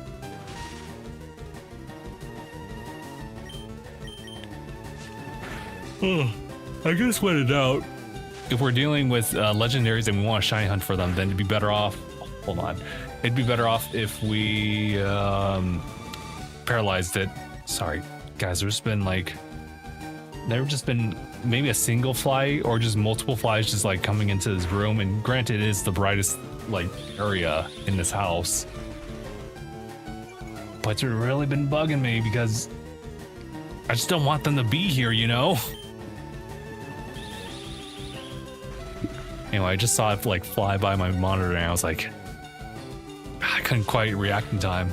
I guess when in doubt, if we're dealing with legendaries and we want to shiny hunt for them, then it'd be better off. Hold on, it'd be better off if we paralyzed it. Sorry, guys. There's been like, there's just been maybe a single fly or just multiple flies just like coming into this room. And granted, it is the brightest like area in this house, but it's really been bugging me because I just don't want them to be here, you know. Anyway, I just saw it like fly by my monitor and I was like, I couldn't quite react in time.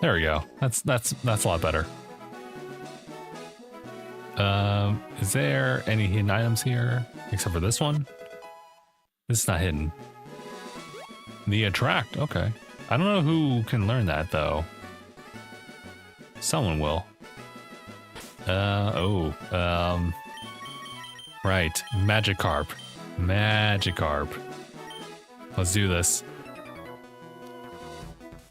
There we go. That's a lot better. Is there any hidden items here except for this one? This is not hidden. The attract, okay. I don't know who can learn that though. Someone will. Right, Magikarp. Magikarp. Let's do this.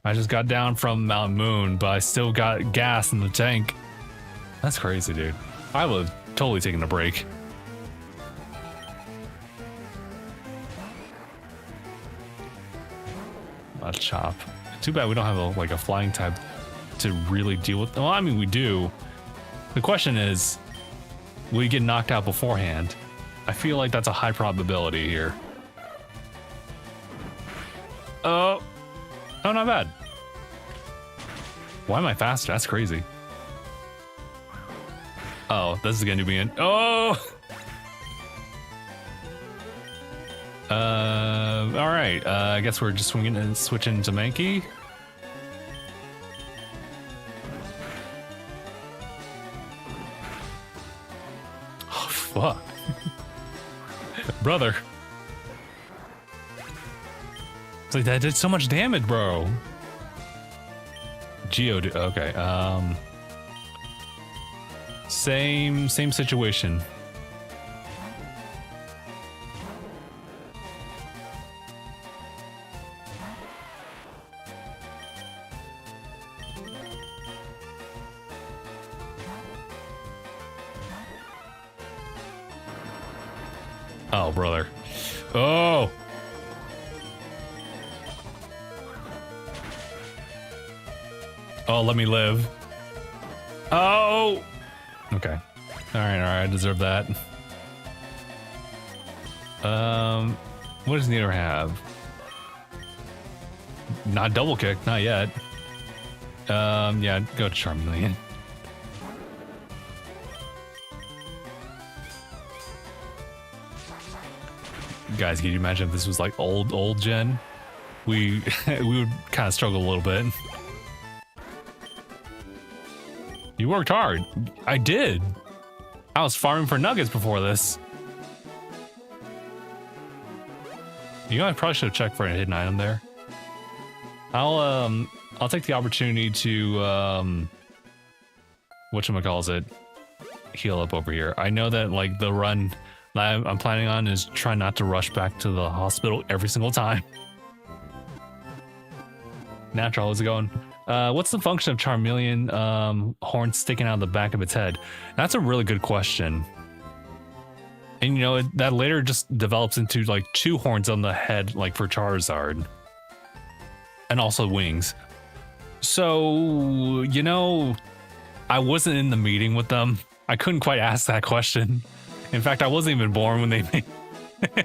I just got down from Mount Moon, but I still got gas in the tank. That's crazy, dude. I would have totally taken a break. A chop. Too bad we don't have like a flying type to really deal with. Well, I mean, we do. The question is, will you get knocked out beforehand? I feel like that's a high probability here. Oh, not bad. Why am I faster? That's crazy. Oh, this is going to be in. Oh! All right. I guess we're just swinging and switching to Mankey. Oh, fuck. Brother. It's like that did so much damage, bro. Geodude. Okay. Same situation. Oh, brother. Oh. Oh, let me live. Oh. Okay. All right. I deserve that. What does Nido have? Not double kick, not yet. Yeah, go to Charmeleon. Guys, can you imagine if this was like old gen? We would kind of struggle a little bit. You worked hard. I did. I was farming for nuggets before this. You know, I probably should have checked for a hidden item there. I'll take the opportunity to whatchamacallit, heal up over here. I know that like the run that I'm planning on is try not to rush back to the hospital every single time. Natural, how's it going? What's the function of Charmeleon horn sticking out of the back of its head? That's a really good question. And you know, that later just develops into like 2 horns on the head, like for Charizard. And also wings. So, you know, I wasn't in the meeting with them. I couldn't quite ask that question. In fact, I wasn't even born when they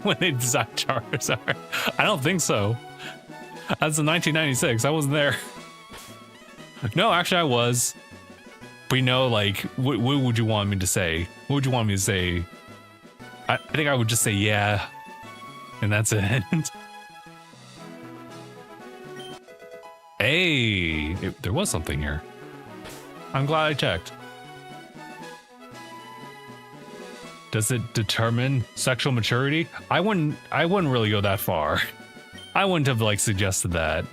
when they designed Charizard. I don't think so. That's in 1996. I wasn't there. No, actually I was. But you know, like, what would you want me to say? What would you want me to say? I think I would just say yeah. And that's it. Hey, there was something here. I'm glad I checked. Does it determine sexual maturity? I wouldn't really go that far. I wouldn't have like suggested that.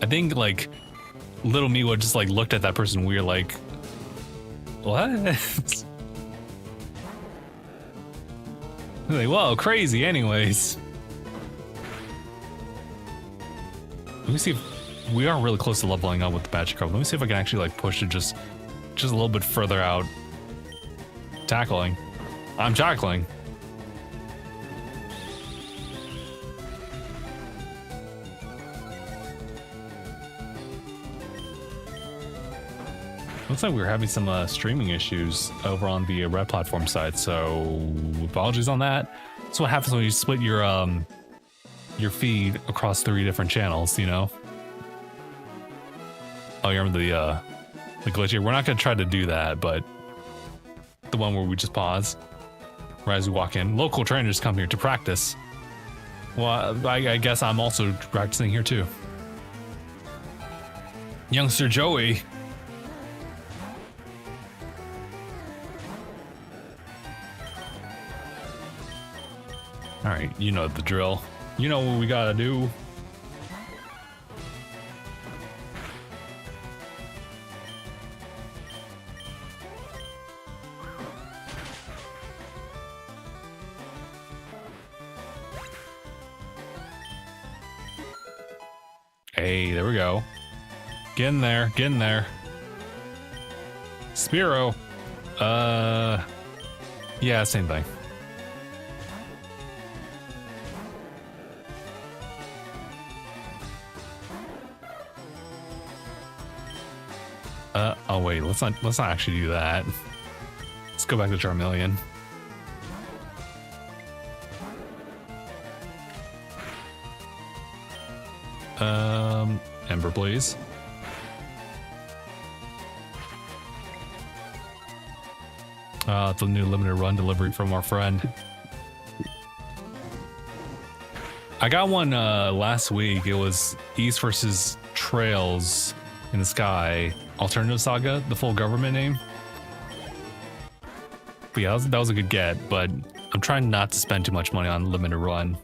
I think like little me would just like looked at that person weird, like, what? Like, whoa, crazy. Anyways, let me see if we are really close to leveling up with the Magikarp. Let me see if I can actually like push it just a little bit further out. Tackling. I'm tackling. Looks like we're having some streaming issues over on the Red platform side, so apologies on that. That's what happens when you split your feed across 3 different channels, you know? Oh, you remember the glitch here? We're not going to try to do that, but the one where we just pause right as we walk in. Local trainers come here to practice. Well, I guess I'm also practicing here too. Youngster Joey. All right, you know the drill. You know what we gotta do. Hey, there we go. Get in there, get in there. Spearow. Yeah, same thing. Oh wait, let's not actually do that. Let's go back to Charmeleon. Ember, please. It's a new limited run delivery from our friend. I got one last week. It was East versus Trails in the Sky Alternative Saga, the full government name. But yeah, that was a good get, but I'm trying not to spend too much money on limited run.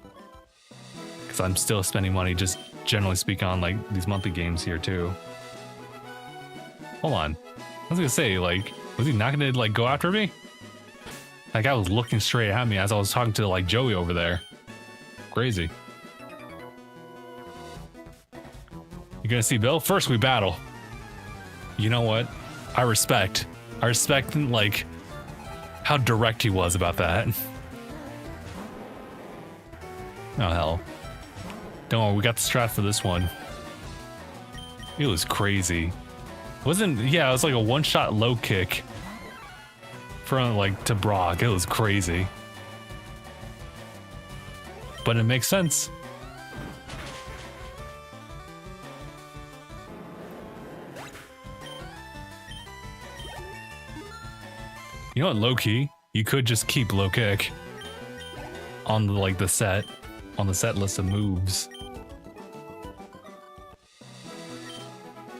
Because I'm still spending money, just generally speaking, on like these monthly games here too. Hold on. I was gonna say, like, was he not gonna like go after me? That guy was looking straight at me as I was talking to like Joey over there. Crazy. You gonna see Bill? First we battle. You know what? I respect like how direct he was about that. Oh hell. Don't worry, we got the strat for this one. It was crazy. It was like a one-shot low kick from like to Brock. It was crazy. But it makes sense. You know what, low key? You could just keep low kick on the like the set list of moves.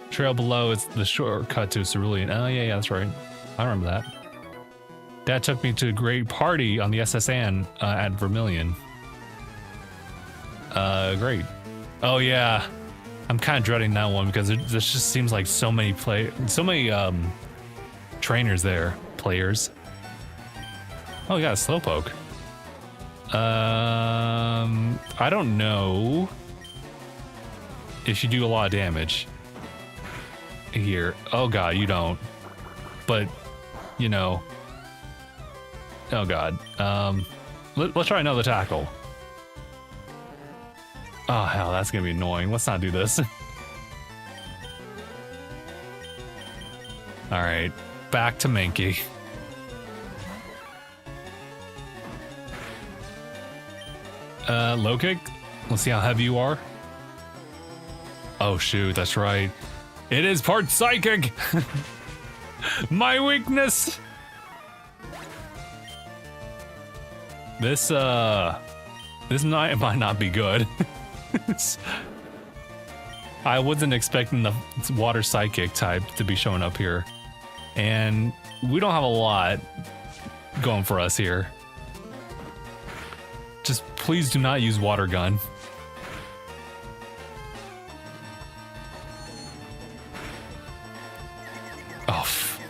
Trail below is the shortcut to Cerulean. Oh yeah, that's right. I remember that. Dad took me to a great party on the SSN at Vermilion. Great. Oh yeah, I'm kind of dreading that one because this just seems like so many trainers there, players. Oh, we got a Slowpoke. I don't know if you do a lot of damage here. Oh god, you don't. But you know. Oh god. Let's try another tackle. Oh hell, that's gonna be annoying. Let's not do this. All right, back to Mankey. Low kick. Let's see how heavy you are. Oh shoot, that's right. It is part psychic. My weakness. This might not be good. I wasn't expecting the water psychic type to be showing up here, and we don't have a lot going for us here. Just please do not use water gun.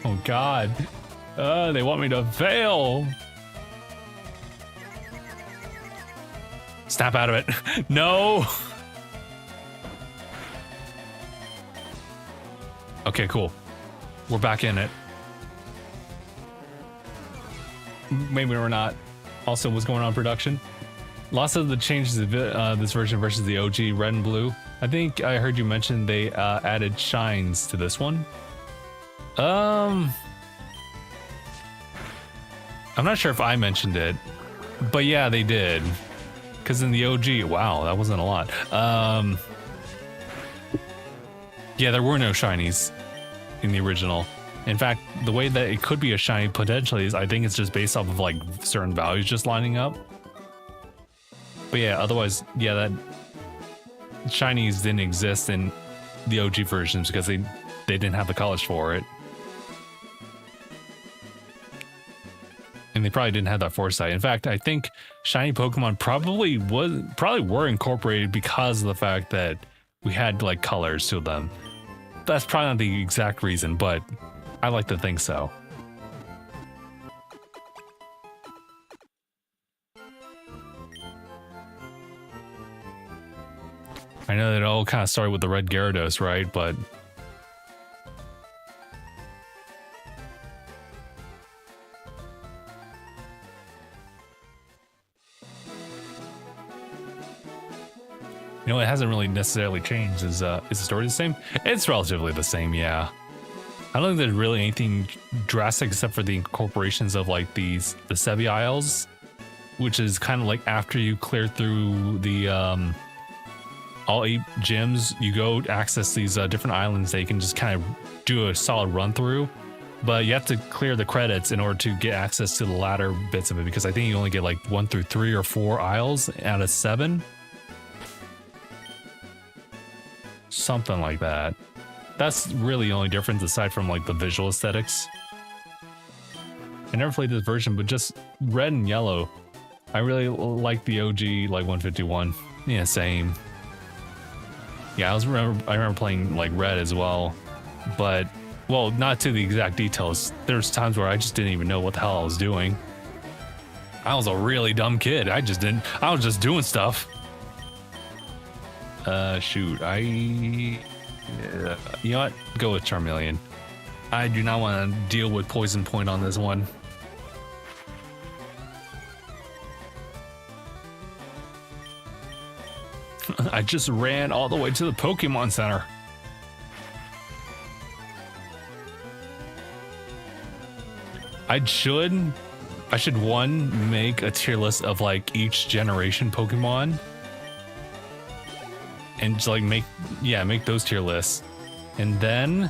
Oh god. They want me to fail. Snap out of it. No. Okay, cool. We're back in it. Maybe we're not. Also, what's going on in production? Lots of the changes of this version versus the OG red and blue. I think I heard you mention they added shines to this one. I'm not sure if I mentioned it, but yeah, they did. Because in the OG, wow, that wasn't a lot. Yeah, there were no shinies in the original. In fact, the way that it could be a shiny potentially is I think it's just based off of like certain values just lining up. But yeah, otherwise, yeah, that shinies didn't exist in the OG versions because they didn't have the colors for it. In And they probably didn't have that foresight. In fact, I think shiny Pokemon probably were incorporated because of the fact that we had like colors to them. That's probably not the exact reason, but I like to think so. I know that it all kind of started with the red Gyarados, right? But you know, it hasn't really necessarily changed. Is the story the same? It's relatively the same, yeah. I don't think there's really anything drastic except for the incorporations of like the Sevi Isles, which is kind of like after you clear through the all 8 gyms, you go access these different islands that you can just kind of do a solid run through. But you have to clear the credits in order to get access to the latter bits of it, because I think you only get like 1 through 3 or 4 isles out of 7. Something like that. That's really the only difference aside from like the visual aesthetics. I never played this version, but just red and yellow. I really like the OG like 151. Yeah, same. Yeah, I remember playing like red as well, but well, not to the exact details. There's times where I just didn't even know what the hell I was doing. I was a really dumb kid. I was just doing stuff. Shoot, you know what? Go with Charmeleon. I do not want to deal with Poison Point on this one. I just ran all the way to the Pokemon Center. I should make a tier list of like each generation Pokemon. And just like make those tier lists. And then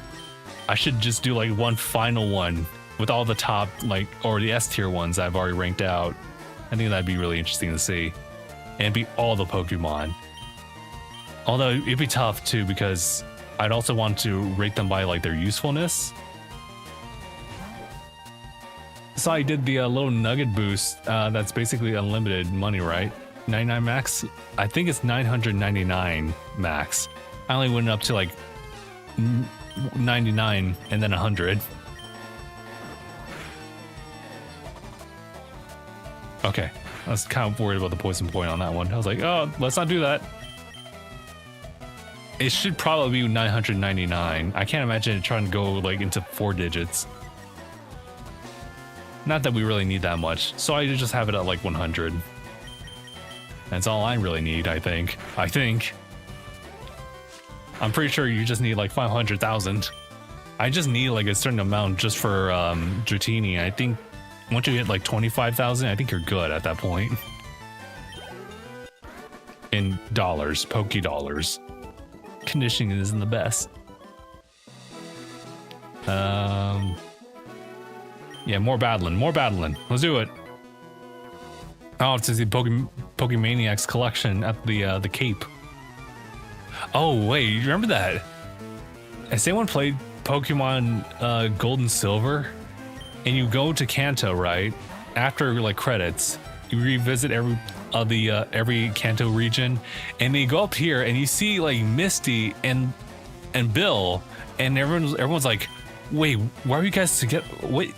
I should just do like one final one with all the top like or the S tier ones I've already ranked out. I think that'd be really interesting to see. And it'd be all the Pokemon. Although it'd be tough too, because I'd also want to rate them by like their usefulness. So I did the little nugget boost. That's basically unlimited money, right? 99 max. I think it's 999 max. I only went up to like 99 and then 100. Okay, I was kind of worried about the poison point on that one. I was like, oh, let's not do that. It should probably be 999. I can't imagine it trying to go like into 4 digits. Not that we really need that much, so I just have it at like 100. That's all I really need, I think. I'm pretty sure you just need like 500,000. I just need like a certain amount just for Dratini. I think once you hit like 25,000, I think you're good at that point. In dollars, Poke dollars. Conditioning isn't the best. Yeah, more battling. Let's do it. Oh, it's the Pokemaniacs collection at the Cape. Oh wait, you remember that? Has anyone played Pokemon Gold and Silver? And you go to Kanto, right? After like credits, you revisit every Kanto region, and you go up here and you see like Misty and Bill, and everyone's like, wait, why are you guys together? Wait,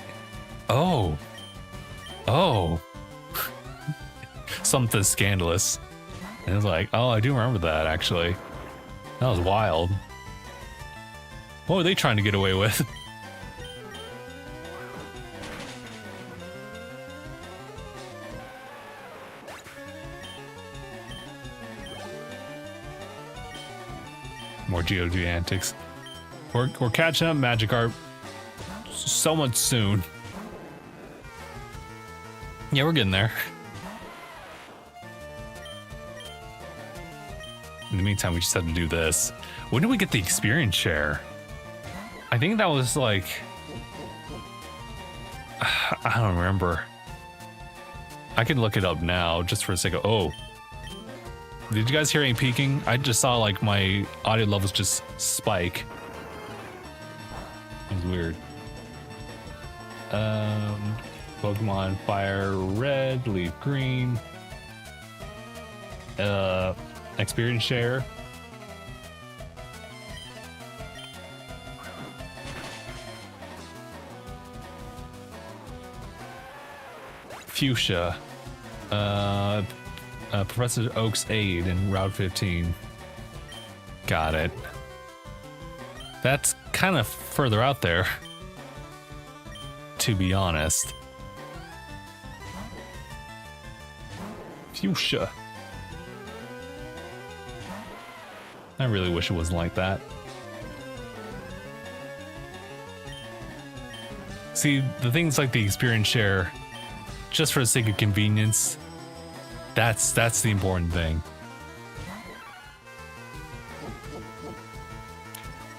oh. Something scandalous. And it's like, oh, I do remember that actually. That was wild. What were they trying to get away with? More Geodude antics. We're catching up, Magikarp, so much soon. Yeah, we're getting there. In the meantime, we just had to do this. When did we get the experience share? I think that was like... I don't remember. I can look it up now just for a second. Oh. Did you guys hear any peaking? I just saw like my audio levels just spike. It was weird. Pokemon FireRed, Leaf Green, experience share. Fuchsia, Professor Oak's aid in Route 15. Got it. That's kind of further out there, to be honest. Fuchsia. I really wish it wasn't like that. See, the things like the experience share, just for the sake of convenience, that's the important thing.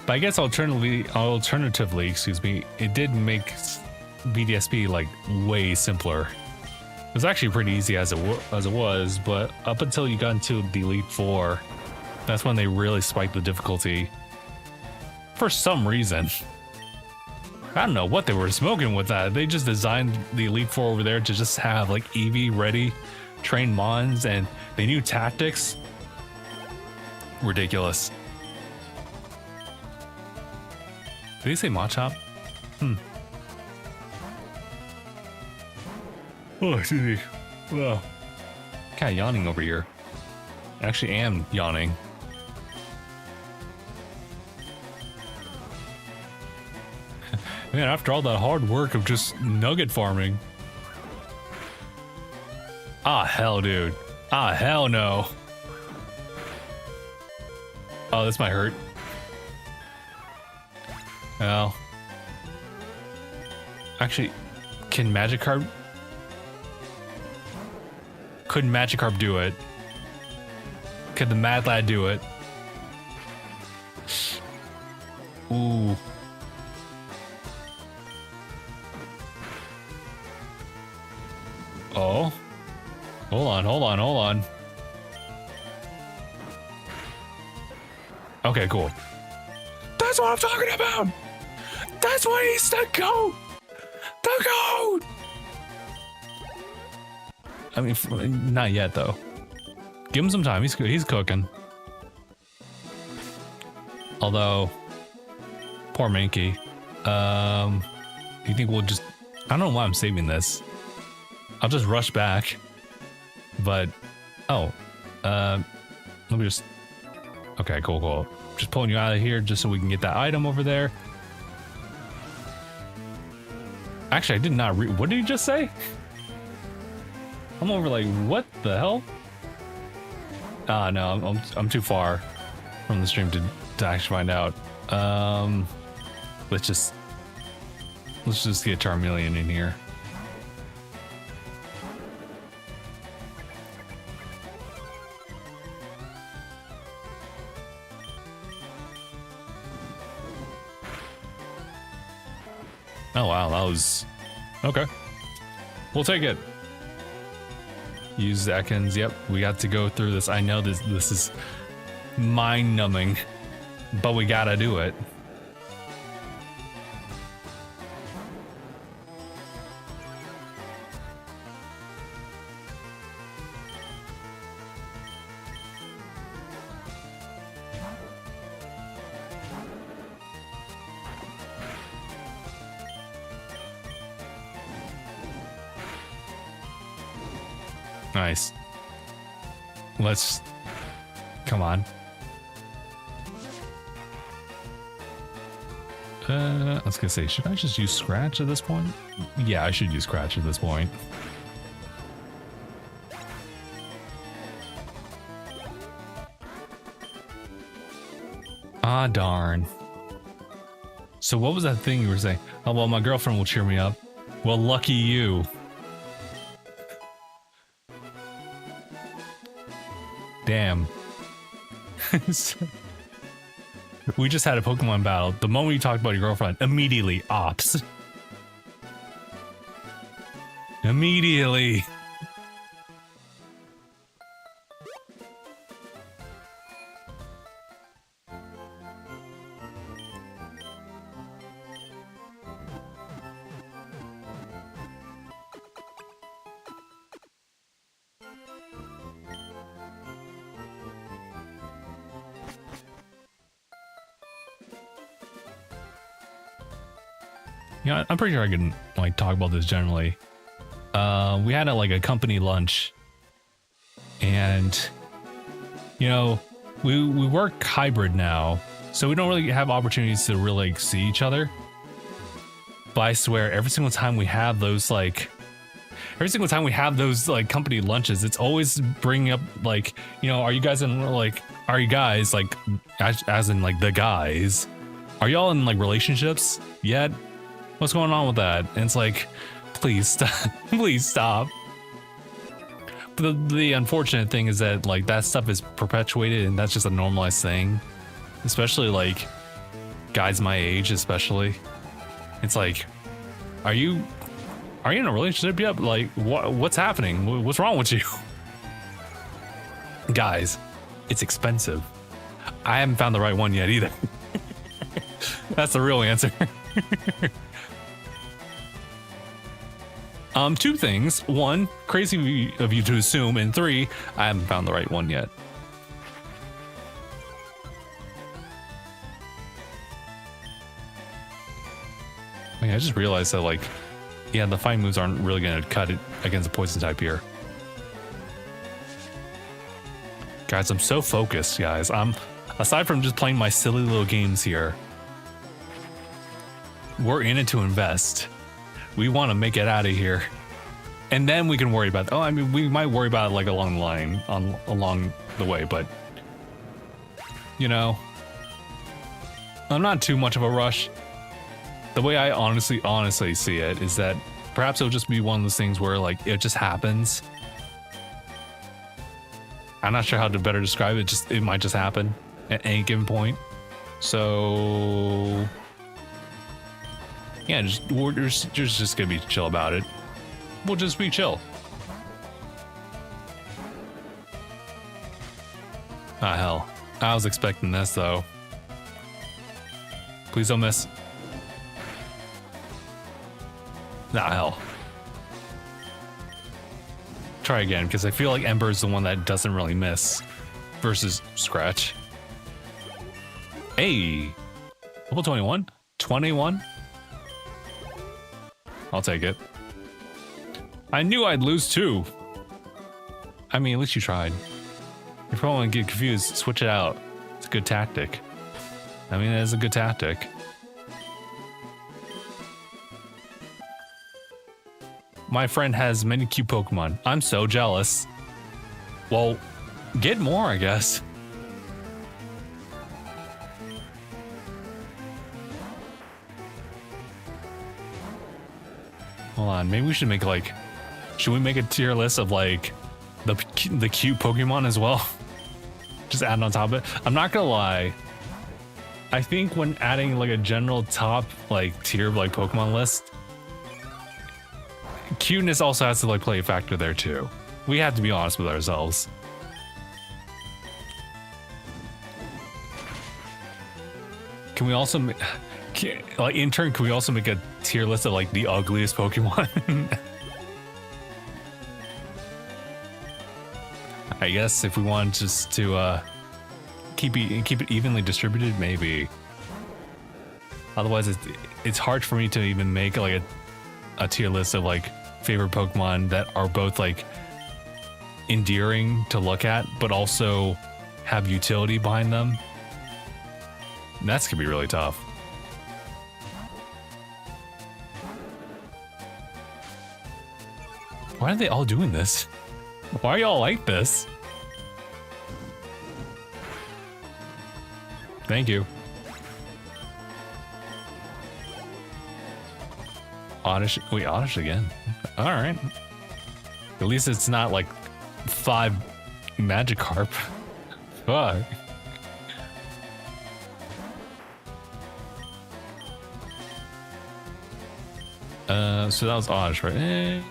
But I guess alternatively, excuse me, it did make BDSP like way simpler. It was actually pretty easy as it was, but up until you got into the Elite Four, that's when they really spiked the difficulty. For some reason. I don't know what they were smoking with that. They just designed the Elite Four over there to just have like EV ready trained Mons, and they knew tactics. Ridiculous. Did he say Machop? Oh, excuse me. Wow. Kind of yawning over here. I actually am yawning. Man, after all that hard work of just nugget farming. Ah, hell, dude. Ah, hell no. Oh, this might hurt. Well. Actually, can Magikarp? Could Magikarp do it? Could the Mad Lad do it? Ooh. Oh. Hold on. Okay, cool. That's what I'm talking about! That's what he's the GOAT! The GOAT! I mean, not yet, though. Give him some time. He's cooking. Although, poor Mankey. You think we'll just... I don't know why I'm saving this. I'll just rush back. But... Oh. Let me just... Okay, cool. Just pulling you out of here just so we can get that item over there. Actually, I did not read... What did he just say? I'm over like, what the hell? Ah, no, I'm too far from the stream to actually find out. Let's just get Charmeleon in here. Oh wow, that was okay. We'll take it. Use Ekans. Yep, we got to go through this. I know this is mind-numbing, but we gotta do it. Nice. Let's... Come on. I was gonna say, should I just use Scratch at this point? Yeah, I should use Scratch at this point. Ah, darn. So what was that thing you were saying? Oh, well, my girlfriend will cheer me up. Well, lucky you. Damn. We just had a Pokemon battle. The moment you talked about your girlfriend, immediately ops. Immediately. Yeah, I'm pretty sure I can like talk about this generally. We had a company lunch, and you know, we work hybrid now, so we don't really have opportunities to really see each other. But I swear, every single time we have those company lunches, it's always bringing up like, are you guys in as in like the guys? Are y'all in like relationships yet? What's going on with that? And it's like, please stop, please stop. But the unfortunate thing is that like that stuff is perpetuated, and that's just a normalized thing, especially like guys my age, especially. It's like, are you in a relationship yet? Like, what's happening? What's wrong with you? Guys, it's expensive. I haven't found the right one yet either. That's the real answer. Two things. One, crazy of you to assume, and three, I haven't found the right one yet. I just realized that, like, yeah, the fine moves aren't really going to cut it against a poison type here. Guys, I'm so focused, guys. Aside from just playing my silly little games here, we're in it to invest. We want to make it out of here. And then we can worry about, we might worry about it like along the line, along the way, but I'm not too much of a rush. The way I honestly see it is that perhaps it'll just be one of those things where like it just happens. I'm not sure how to better describe it. It might just happen at any given point. So yeah, we're just gonna be chill about it. We'll just be chill. Ah, hell. I was expecting this though. Please don't miss. Nah, hell. Try again, because I feel like Ember is the one that doesn't really miss versus Scratch. Hey, level 21? 21? I'll take it. I knew I'd lose too. I mean, at least you tried. If you want to get confused, switch it out. It's a good tactic. I mean, it is a good tactic. My friend has many cute Pokemon. I'm so jealous. Well, get more, I guess. Hold on, maybe we should make like... Should we make a tier list of like the cute Pokemon as well? Just add on top of it. I'm not gonna lie. I think when adding like a general top like tier like Pokemon list, cuteness also has to like play a factor there too. We have to be honest with ourselves. Can we also like in turn, can we also make a tier list of like the ugliest Pokemon? I guess if we want just to keep it evenly distributed, maybe. Otherwise, it's hard for me to even make like a tier list of like favorite Pokemon that are both like endearing to look at, but also have utility behind them. That's gonna be really tough. Why are they all doing this? Why are y'all like this? Thank you. Oddish. Wait, Oddish again? Alright. At least it's not like 5 Magikarp. Fuck. So that was Oddish, right?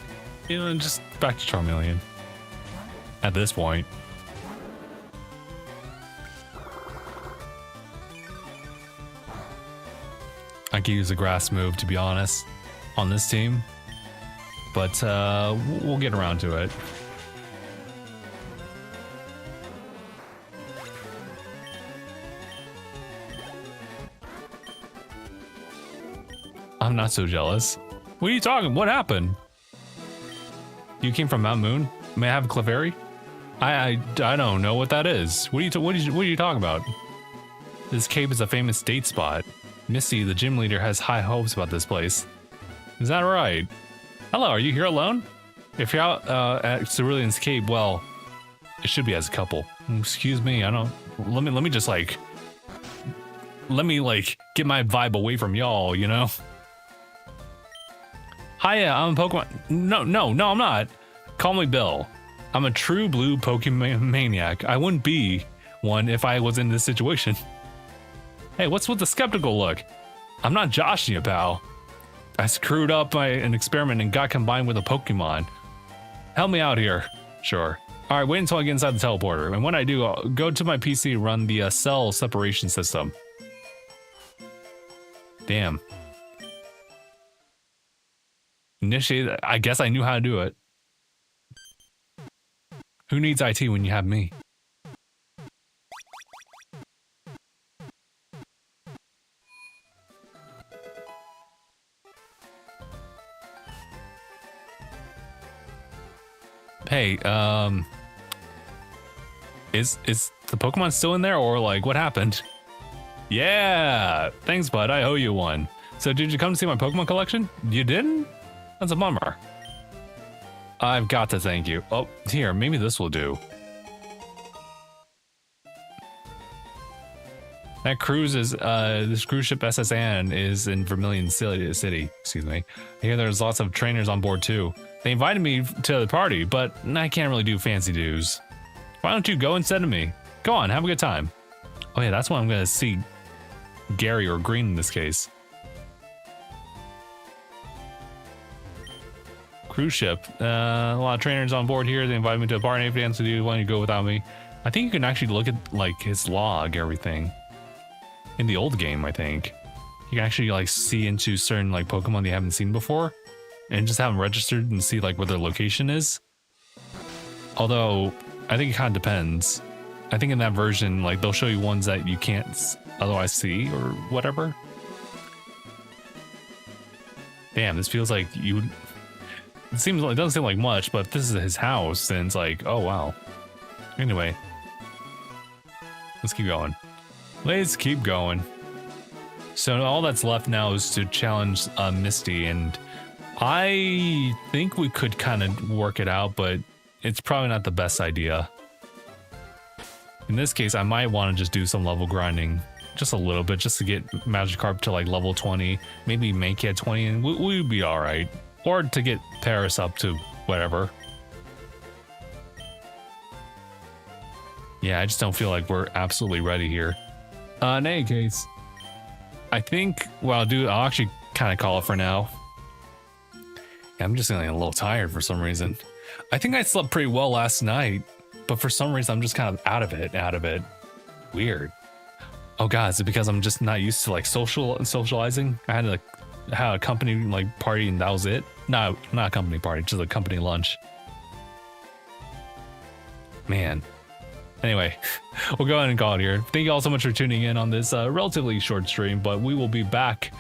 Just back to Charmeleon. At this point. I could use a grass move, to be honest, on this team. But we'll get around to it. I'm not so jealous. What are you talking? What happened? You came from Mount Moon? May I have a Clefairy? I don't know what that is. What are you talking about? This cave is a famous date spot. Misty, the gym leader, has high hopes about this place. Is that right? Hello, are you here alone? If you're out at Cerulean's Cave, well, it should be as a couple. Excuse me, I don't. Let me just like. Let me like get my vibe away from y'all, you know? Hiya, I'm a Pokemon. No, I'm not. Call me Bill. I'm a true blue Pokemon maniac. I wouldn't be one if I was in this situation. Hey, what's with the skeptical look? I'm not joshing you, pal. I screwed up an experiment and got combined with a Pokemon. Help me out here. Sure. All right, wait until I get inside the teleporter. And when I do, I'll go to my PC and run the cell separation system. Damn. Initiate. I guess I knew how to do it. Who needs IT when you have me? Hey, is the Pokemon still in there, or like what happened? Yeah, thanks, bud. I owe you one. So did you come to see my Pokemon collection? You didn't? That's a bummer. I've got to thank you. Oh, here, maybe this will do. That cruise is, this cruise ship SS Anne is in Vermilion City, excuse me. I hear there's lots of trainers on board too. They invited me to the party, but I can't really do fancy dues. Why don't you go instead of me? Go on, have a good time. Oh yeah, that's when I'm gonna see Gary or Green in this case. Cruise ship. A lot of trainers on board here. They invited me to a party. If you want to do, why don't you go without me? I think you can actually look at like his log, everything. In the old game, I think. You can actually like see into certain like Pokemon you haven't seen before. And just have them registered and see like where their location is. Although, I think it kind of depends. I think in that version, like they'll show you ones that you can't otherwise see or whatever. Damn, this feels like you would... It seems like, it doesn't seem like much, but if this is his house, then it's like, oh wow. Anyway. Let's keep going. Let's keep going. So all that's left now is to challenge Misty, and I think we could kind of work it out, but it's probably not the best idea. In this case, I might want to just do some level grinding, just a little bit, just to get Magikarp to like level 20, maybe Mankey at 20, and we'd be all right. Or to get Paris up to whatever. Yeah, I just don't feel like we're absolutely ready here. In any case, I think what I'll do, I'll actually kind of call it for now. Yeah, I'm just feeling a little tired for some reason. I think I slept pretty well last night, but for some reason I'm just kind of out of it. Weird. Oh god, is it because I'm just not used to like socializing? I had a company like party and that was it. No, not a company party, just a company lunch. Man. Anyway, we'll go ahead and call it here. Thank you all so much for tuning in on this relatively short stream, but we will be back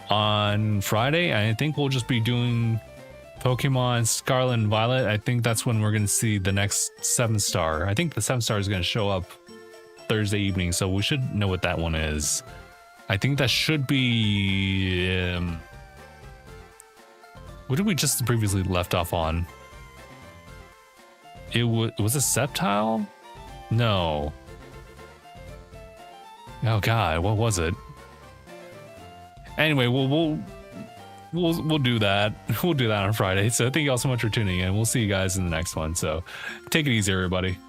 on Friday. I think we'll just be doing Pokemon Scarlet and Violet. I think that's when we're going to see the next 7-star. I think the 7-star is going to show up Thursday evening, so we should know what that one is. I think that should be... what did we just previously left off on? It was a Sceptile? No. Oh god, what was it? Anyway, we'll do that. We'll do that on Friday. So thank you all so much for tuning in. We'll see you guys in the next one. So take it easy, everybody.